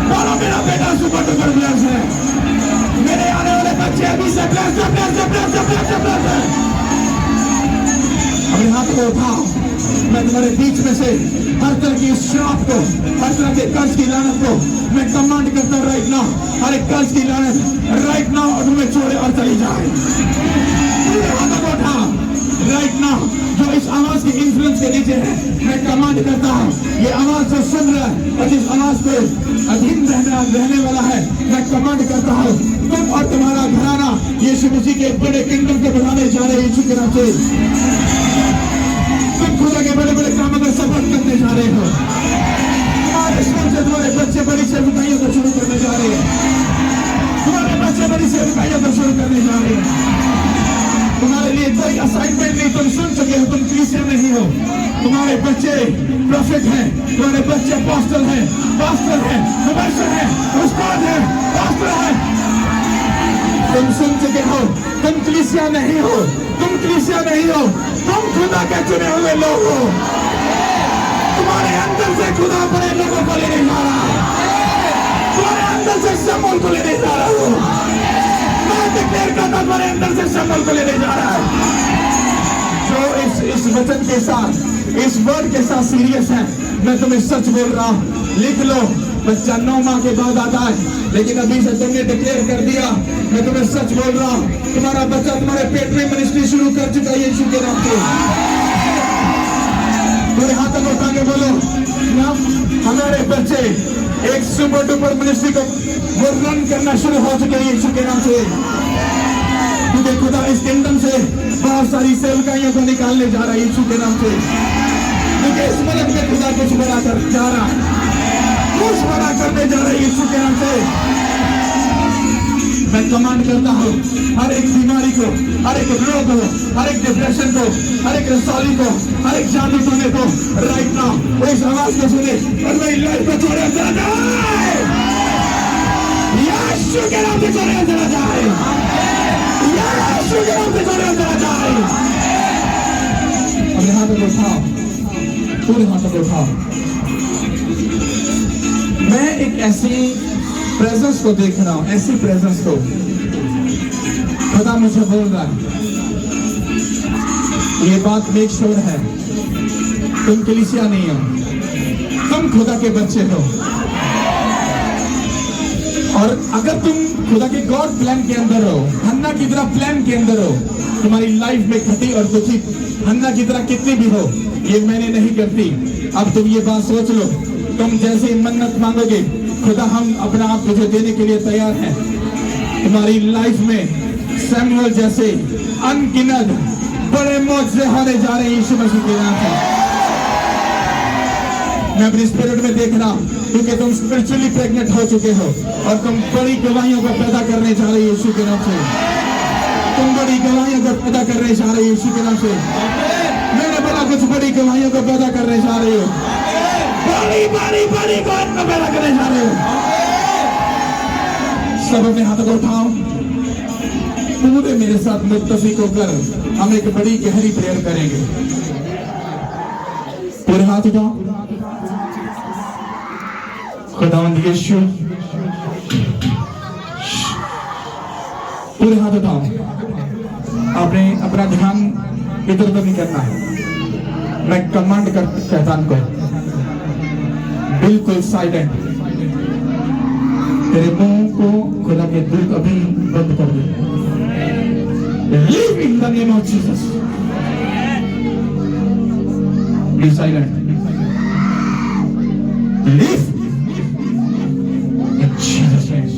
बोलो मेरा बेटा सुपर डुपर ब्लेस है, मेरे आने वाले बच्चे अभी से ब्लेस है। अपने हाथ को उठाओ, मैं तुम्हारे बीच में से हर तरह की श्राप को, हर तरह के कर्ज की लानत को मैं कमांड करता हूँ राइट नाउ। हर एक कर्ज की लानत राइट नाउ और तुम्हें छोड़े और चली जाए। पूरे हाथों को उठाओ राइट नाउ। जो इस आवाज के इंफ्लुएंस के नीचे है, मैं कमांड करता हूँ, ये आवाज जो सुन रहा है और जिस आवाज पे अधीन रहने वाला है, मैं कमांड करता हूँ तुम और तुम्हारा घराना यीशु मसीह के बड़े किंगडम को बढ़ाने जा रहे हैं यीशु के नाम से। तुम खुदा के बड़े बड़े कामों का सफर करने जा रहे हो। तुम्हारे स्कूल से तुम्हारे बच्चे बड़ी सेवकाइयों को शुरू करने जा रहे हैं, तुम्हारे बच्चे बड़ी सेवकाइयों को शुरू करने जा रहे हैं। तुम्हारे लिए कोई असाइनमेंट नहीं, तुम सुन चुके हो, तुम क्रिश्चियन नहीं हो। तुम्हारे बच्चे प्रोफेट हैं, तुम्हारे बच्चे अपोस्टल हैं, पास्टर हैं, मुबशर हैं, उस्ताद हैं, पास्टर हैं। तुम सुन चुके हो, तुम कलीसिया नहीं हो, तुम कलीसिया नहीं हो, तुम खुदा के चुने हुए लोग हो। तुम्हारे अंदर से खुदा बड़े लोगों को लेने जा रहा है, तुम्हारे अंदर से शमूल को लेने जा रहा हूँ। मैं डिक्लेयर करता तुम्हारे अंदर से शमूल को लेने जा रहा है। जो इस वचन के साथ, इस वर्ड के साथ सीरियस है, मैं तुम्हें सच बोल रहा हूँ, लिख लो। बच्चा 9 माह के बाद आता है, लेकिन अभी से तुमने डिक्लेयर कर दिया। मैं तुम्हें सच बोल रहा हूँ, तुम्हारा बच्चा तुम्हारे पेट में मिनिस्ट्री शुरू कर चुका है यीशु के नाम से। पूरे हाथों को उठा के बोलो, हमारे बच्चे एक सुपर डुपर मिनिस्ट्री को वो रन करना शुरू हो चुके हैं यीशु के नाम से। क्योंकि खुदा इस किंगडम से बहुत सारी सेवकाइयों को निकालने जा रहा है यीशु के नाम से। क्योंकि इस मुल्क में खुदा कुछ बड़ा कर जा रहा है, कुछ बड़ा करने जा रहा है यीशु के नाम से। मैं कमांड करता हूँ हर एक बीमारी को, हर एक रोग को, हर एक डिप्रेशन को, हर एक रसौली को, हर एक जादू टोने को राइट नाउ इस आवाज को सुने और मेरी लाइफ को छोड़े चला जाए यीशु के नाम से, छोड़े चला जाए यीशु के नाम से, छोड़े चला जाए। अपने हाथों को उठाओ, पूरे हाथों को उठाओ। मैं एक ऐसी प्रेजेंस को देख रहा हूं, ऐसी प्रेजेंस को खुदा मुझे बोल रहा है। ये बात मेक श्योर है, तुम कलीसिया नहीं हो, तुम खुदा के बच्चे हो। और अगर तुम खुदा के गॉड प्लान के अंदर हो, हन्ना की तरह प्लान के अंदर हो, तुम्हारी लाइफ में खटी और दुखी हन्ना की तरह कितनी भी हो, ये मैंने नहीं करती। अब तुम ये बात सोच लो, तुम जैसे मन्नत मांगोगे, खुदा हम अपना आप तुझे देने के लिए तैयार हैं। तुम्हारी लाइफ में सैमुअल जैसे अनगिनत बड़े मौजज़े होने जा रहे हैं यीशु मसीह के नाम से। मैं अपनी स्पिरिट में देख रहा हूं, क्योंकि तुम स्पिरिचुअली प्रेग्नेंट हो चुके हो और तुम बड़ी गवाहियों को पैदा करने जा रहे हो यीशु के नाम से। तुम बड़ी गवाहियों को पैदा करने जा रहे हो यीशु के नाम से। मैंने बोला कुछ बड़ी गवाहियों को पैदा करने जा रहे हो, बड़ी बड़ी बड़ी गवाहियों को पैदा करने जा रहे हो। सब अपने हाथों को उठाओ, पूरे मेरे साथ मुत्तफिक होकर हम एक बड़ी गहरी प्रेयर करेंगे। पूरे हाथ उठाओ। खुदावंद यीशु, पूरे हाथ उठाओ। आपने अपना ध्यान इधर उधर नहीं करना है। मैं कमांड कर शैतान को, बिल्कुल साइलेंट। तेरे मुंह को खुदा के दूत अभी बंद कर दे। Live in the name of Jesus. Be silent. Live in Jesus' name.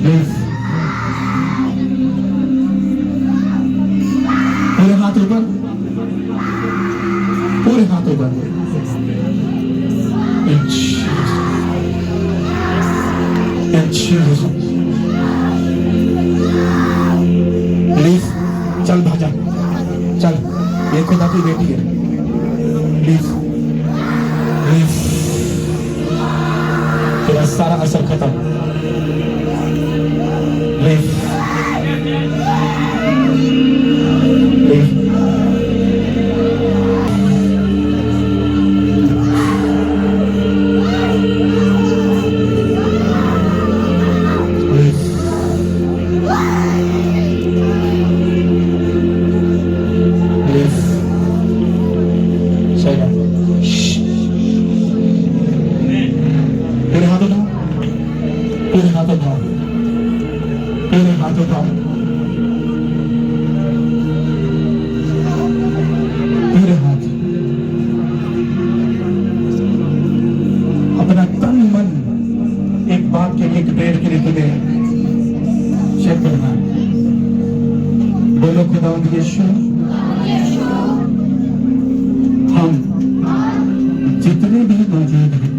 Live. पूरे हाथ ऊपर, पूरे हाथ ऊपर। In Jesus' name. Live. चल भाजा, चल। ये खुदा की बेटी है। Live. Live. तेरा सारा असर खत्म। Live. Live. पूरे हाथ उठाओ, पूरे हाथ उठाओ, पूरे हाथ उठाओ, पूरे हाथ। अपना तन मन एक बात के लिए, एक पेड़ के लिए तुम्हें चेक करना है। बोलो खुदावंद यीशु, हम जितने भी मौजूद हैं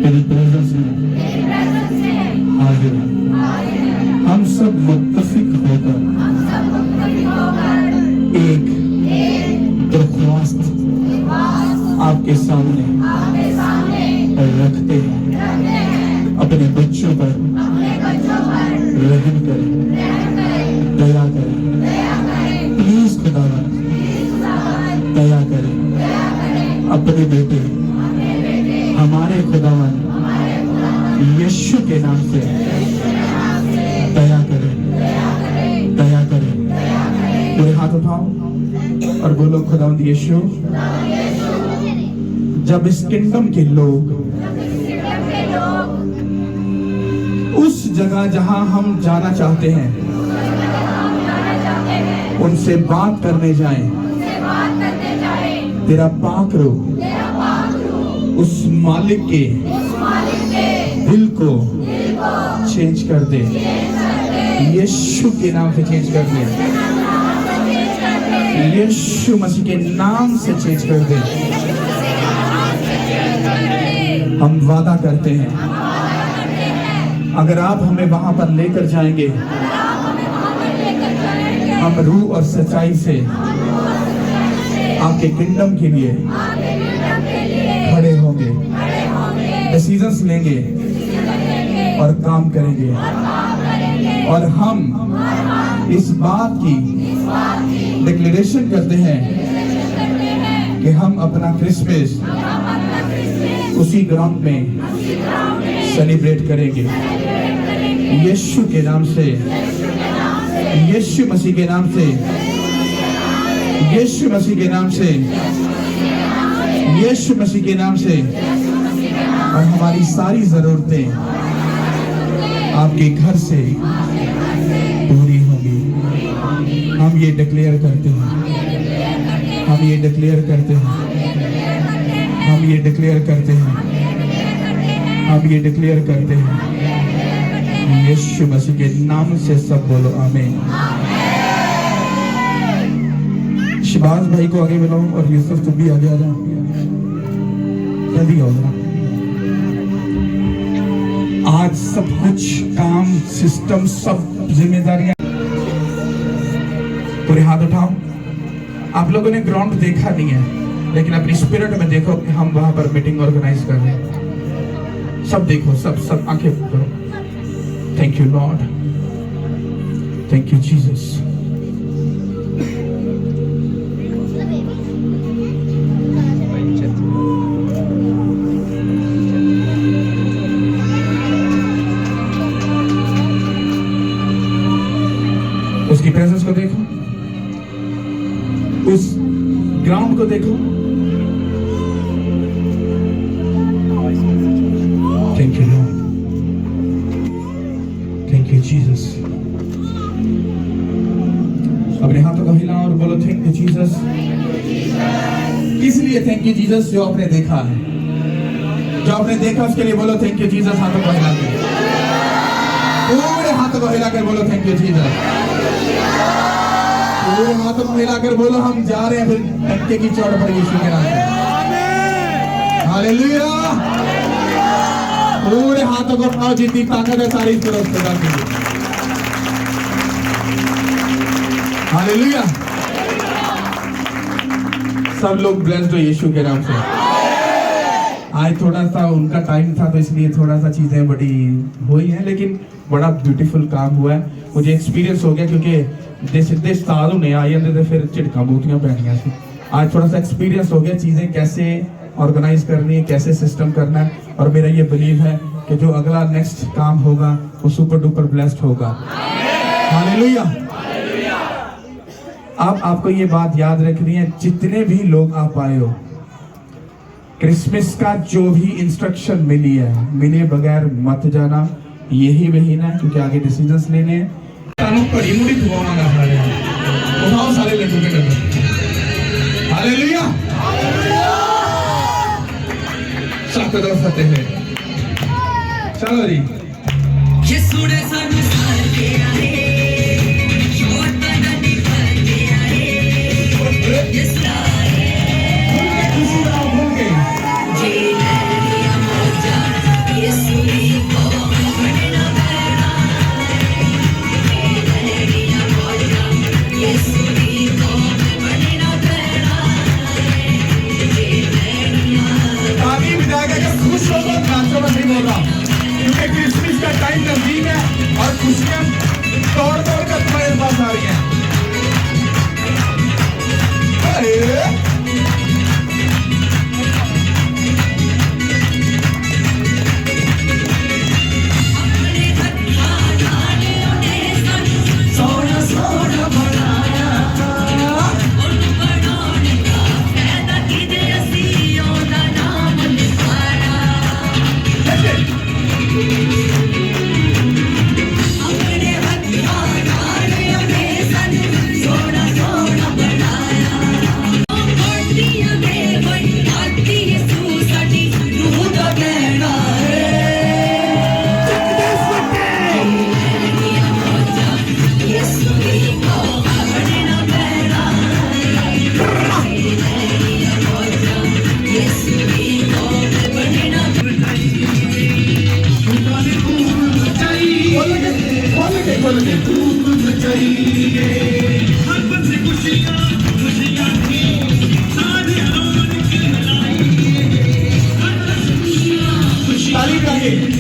तेरी प्रेजेंस में हाजिर हैं। हम सब मुत्तफिक होकर एक दरख्वास्त आपके सामने रखते हैं। अपने बच्चों पर रहम करें, दया करें। प्लीज खुदावंद दया करें। अपने बेटे हमारे खुदावन यीशु के नाम से दया करें, दया करें। पूरे हाथ उठाओ और बोलो खुदावंद यीशु, जब इस किंगडम के लोग उस जगह जहां हम जाना चाहते हैं उनसे बात करने जाएं, तेरा पाक रूह उस मालिक के दिल को चेंज कर दे। यीशु के नाम से चेंज कर दे। यीशु मसीह के नाम से चेंज कर दे। हम वादा करते हैं, अगर आप हमें वहां पर लेकर जाएंगे, हम रूह और सच्चाई से आपके किंगडम के लिए खड़े होंगे, डिसीजंस लेंगे और काम करेंगे। और हम इस बात की डिक्लेरेशन करते हैं कि हम अपना क्रिसमस उसी ग्राउंड में सेलिब्रेट करेंगे। यीशु के नाम से, यीशु मसीह के नाम से, यीशु मसीह के नाम से, यीशु मसीह के नाम से। और हमारी सारी जरूरतें आपके घर से पूरी होंगी। हम ये डिक्लेयर करते हैं, हम ये डिक्लेयर करते हैं, हम ये डिक्लेयर करते हैं, हम ये डिक्लेयर करते हैं। यीशु मसीह के नाम से सब बोलो आमीन। शिबाज भाई को आगे बुलाओ और यूसुफ तुम भी आगे आ जाओ, जल्दी आओ जरा। आज सब कुछ काम, सिस्टम, सब जिम्मेदारियां। पूरे हाथ उठाओ। आप लोगों ने ग्राउंड देखा नहीं है, लेकिन अपनी स्पिरिट में देखो कि हम वहां पर मीटिंग ऑर्गेनाइज कर रहे हैं। सब देखो, सब आंखें करो। Thank you Lord, thank you Jesus. उसकी प्रेजेंस को देखो, उस ग्राउंड को देखो। Thank you Lord, thank you Jesus. अपने हाथों को हिलाओ और बोलो थैंक यू जीसस। किस लिए थैंक यू जीसस? जो आपने देखा है, जो आपने देखा उसके लिए बोलो थैंक यू जीसस। हाथों को हिला के, पूरे हाथों को हिला कर बोलो थैंक यू जीसस। पूरे हाथों को हिलाकर बोलो हम जा रहे हैं फिर टक्के की चौड़ पर यीशु के नाम पे। हालेलुया। पूरे हाथों को उठाओ, जितनी ताकत है सारी इस तरफ से डाल दीजिए। हालेलुया। सब लोग ब्लेस्ड हो यीशु के नाम से। आज थोड़ा सा उनका टाइम था तो इसलिए थोड़ा सा चीजें बड़ी हुई हैं, लेकिन बड़ा ब्यूटीफुल काम हुआ है। मुझे एक्सपीरियंस हो गया क्योंकि सिद्धे साल होने आ जाते थे फिर झिड़का बूटियां पैनियां सी। आज थोड़ा सा एक्सपीरियंस हो गया, चीजें कैसे ऑर्गेनाइज करनी है, कैसे सिस्टम करना है। और मेरा ये बिलीव है कि जो अगला नेक्स्ट काम होगा वो सुपर डुपर ब्लेस्ड होगा। हालेलुया। अब आपको ये बात याद रखनी है, जितने भी लोग आप आए हो, क्रिसमस का जो भी इंस्ट्रक्शन मिली है, मिले बगैर मत जाना। यही महीना है क्योंकि आगे डिसीजंस लेने हैं। बड़ी मुड़ी दुआएं सारे उठाओ, सारे लड्डू के डब्बे। हालेलुया। सबको दो फतेह है। चलो जी। यीशु ने सानू सार के आए, छोड़ बदनी भर के आए। यीशु आए, खुशी का भूल गए। जी नैनिया मौजा, यीशु ने को बनना पैना। जी नैनिया मौजा, यीशु ने को बनना पैना। जी नैनिया ताली बजाएगा कि खुश हो तो नाचो। मैं नहीं बोल रहा क्योंकि क्रिसमस का टाइम नजदीक है और खुशियां तोड़ तोड़ कर तुम्हारे पास आ रही हैं। अरे अपने हत्था नाले उन्हें सोना सोना बनाया। उन बनाने का फायदा किदे असी ओदा नाम निभाया। अपने हत्था नाले उन्हें सोना सोना बनाया। कोटियां में बनाती यीशु साडी रूह दा कहना है। यीशु ने को बनना पैना। यीशु ने को बनना खोल के ताली बजाइए।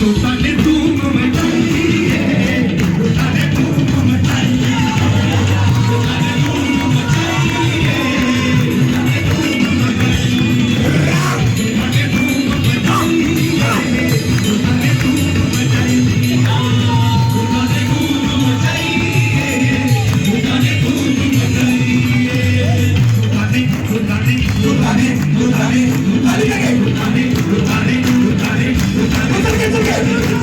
लोटा ने धूम मचाई है, लोटा ने धूम मचाई है, लोटा ने धूम मचाई है, लोटा ने धूम मचाई है, लोटा ने धूम मचाई है, लोटा ने धूम मचाई है, लोटा ने धूम मचाई है, लोटा ने धूम मचाई है, लुटाने लगे, लुटाने, लुटाने, लुटाने, लुटाने, लुटाने, लुटाने,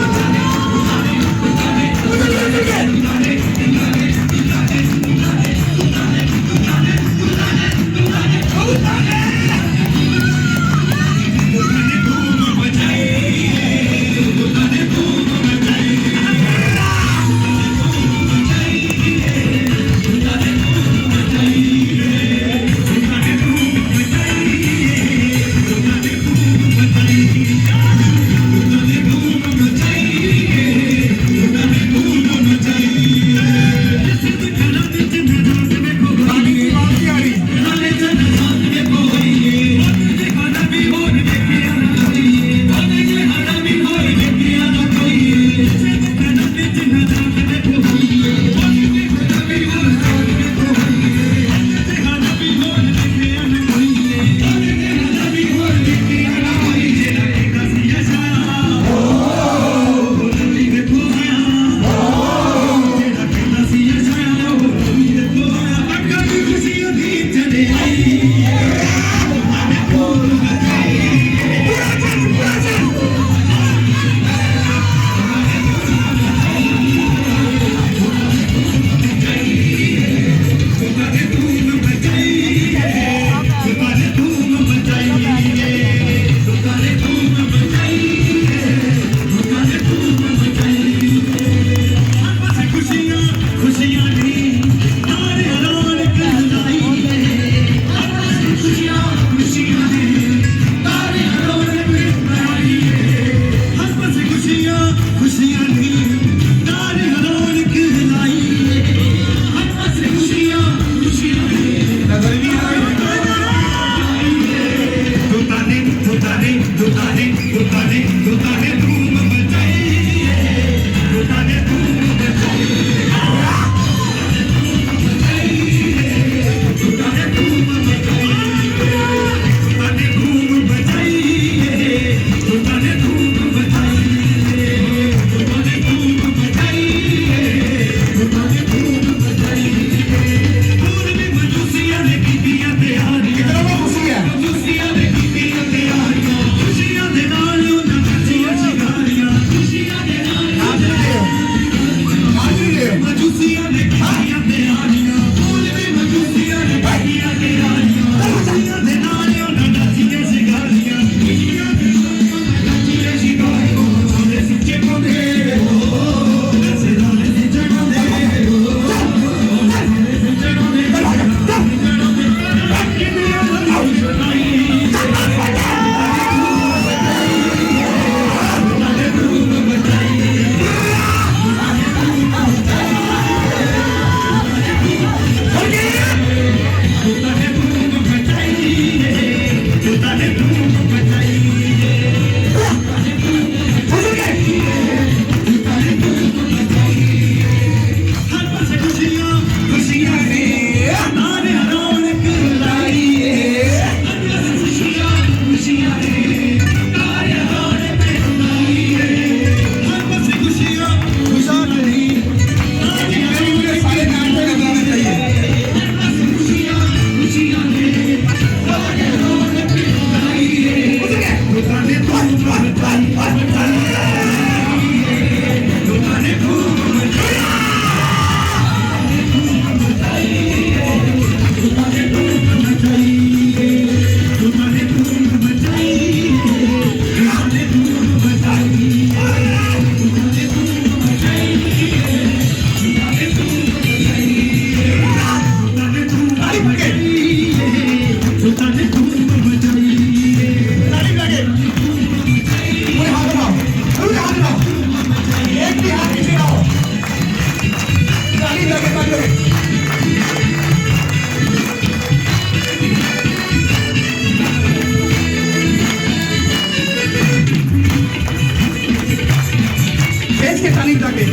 तेज के ताली बजा के।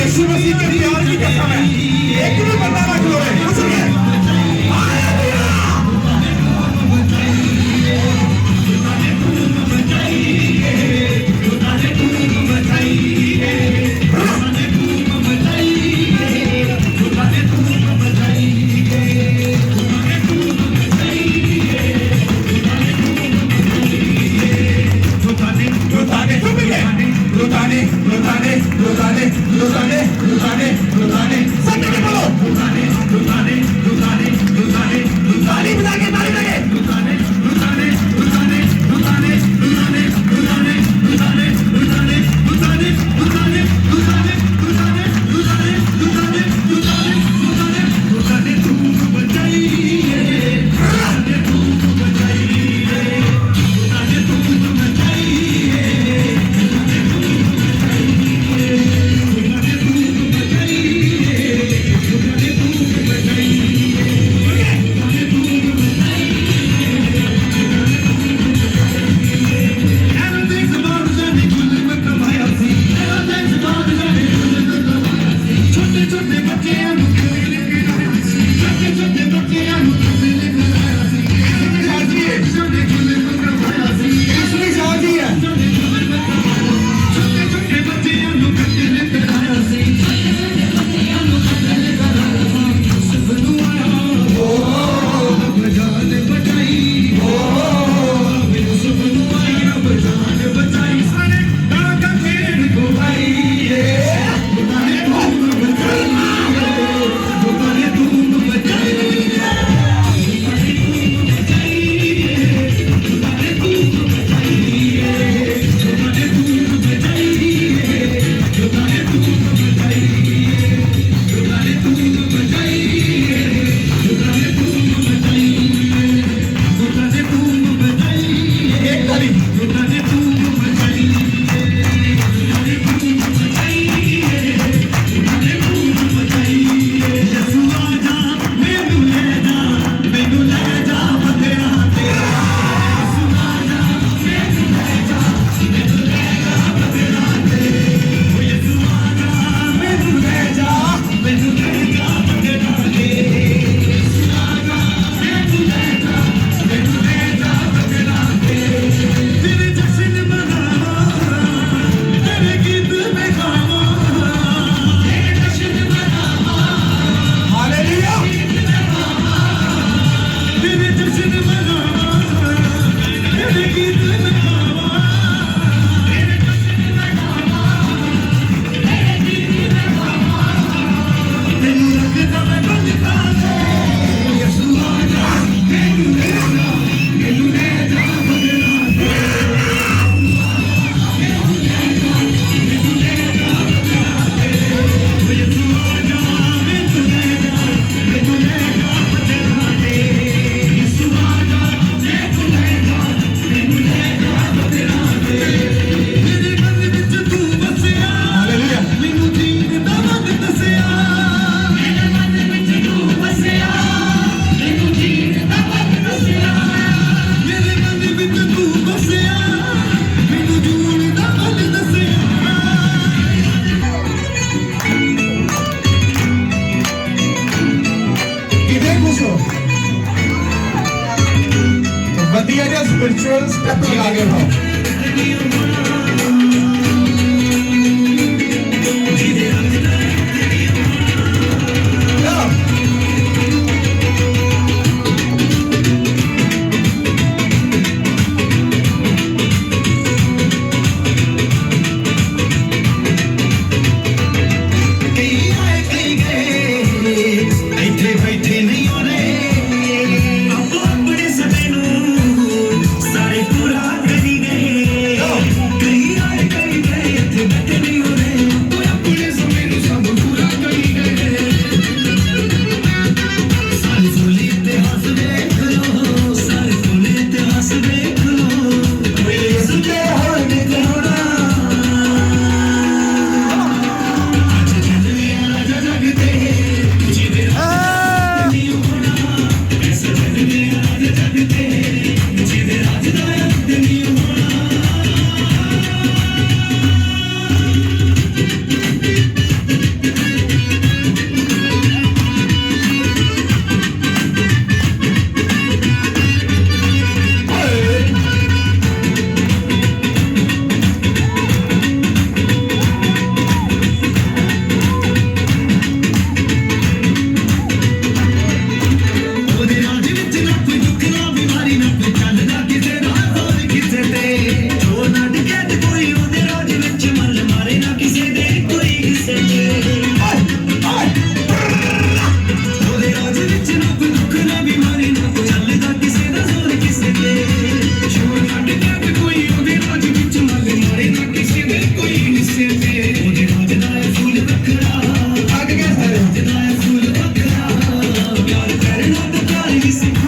यीशु मसीह के प्यार की कसम है, एक भी बंदा ना छोड़े। सुनिए, ताली बजा के, ताली बजा के। ਵਧੀਆ ਜਿਹਾ ਸਪਿਰਚੁਅਲ ਸਟੈਪ ਲਗਾ ਕੇ ਦਿਖਾਓ। ਇੱਥੇ ਬੈਠੇ ਨਹੀਂ ਹੋਣੇ सकते जिदे राज दा अंत नहीं होना ਉਹਦੇ ਰਾਜ ਵਿੱਚ ਨਾ ਕੋਈ ਦੁੱਖ ਨਾ ਬਿਮਾਰੀ ਨਾ ਕੋਈ ਚੱਲਦਾ ਕਿਸੇ ਦਾ ਹੋਰ ਕਿਸੇ ਤੇ ਜੋ ਨਾ ਡਿੱਗੇ ਤੇ ਕੋਈ ਉਹਦੇ ਰਾਜ ਵਿੱਚ ਮੱਲ ਮਾਰੇ ਨਾ ਕਿਸੇ ਦੇ ਕੋਈ ਕਿਸੇ ਤੇ ਉਹਦੇ ਰਾਜ ਵਿੱਚ ਨਾ ਕੋਈ ਦੁੱਖ ਨਾ ਬਿਮਾਰੀ ਨਾ ਕੋਈ ਚੱਲਦਾ ਕਿਸੇ ਦਾ ਹੋਰ ਕਿਸੇ ਤੇ ਜੋ ਨਾ ਡਿੱਗੇ ਤੇ ਕੋਈ ਉਹਦੇ ਰਾਜ ਵਿੱਚ ਮੱਲ ਮਾਰੇ ਨਾ ਕਿਸੇ ਦੇ ਕੋਈ ਕਿਸੇ ਤੇ ਉਹਦੇ ਰਾਜ ਦਾ ਇਹ ਫੁੱਲ ਵੱਖਰਾ आगे क्या सर ਰਾਜ ਦਾ ਇਹ ਫੁੱਲ ਵੱਖਰਾ ਪਿਆਰ ਕਰਨਾ ਤੇ ਪਿਆਰ ਵੀ ਸਿੱਖ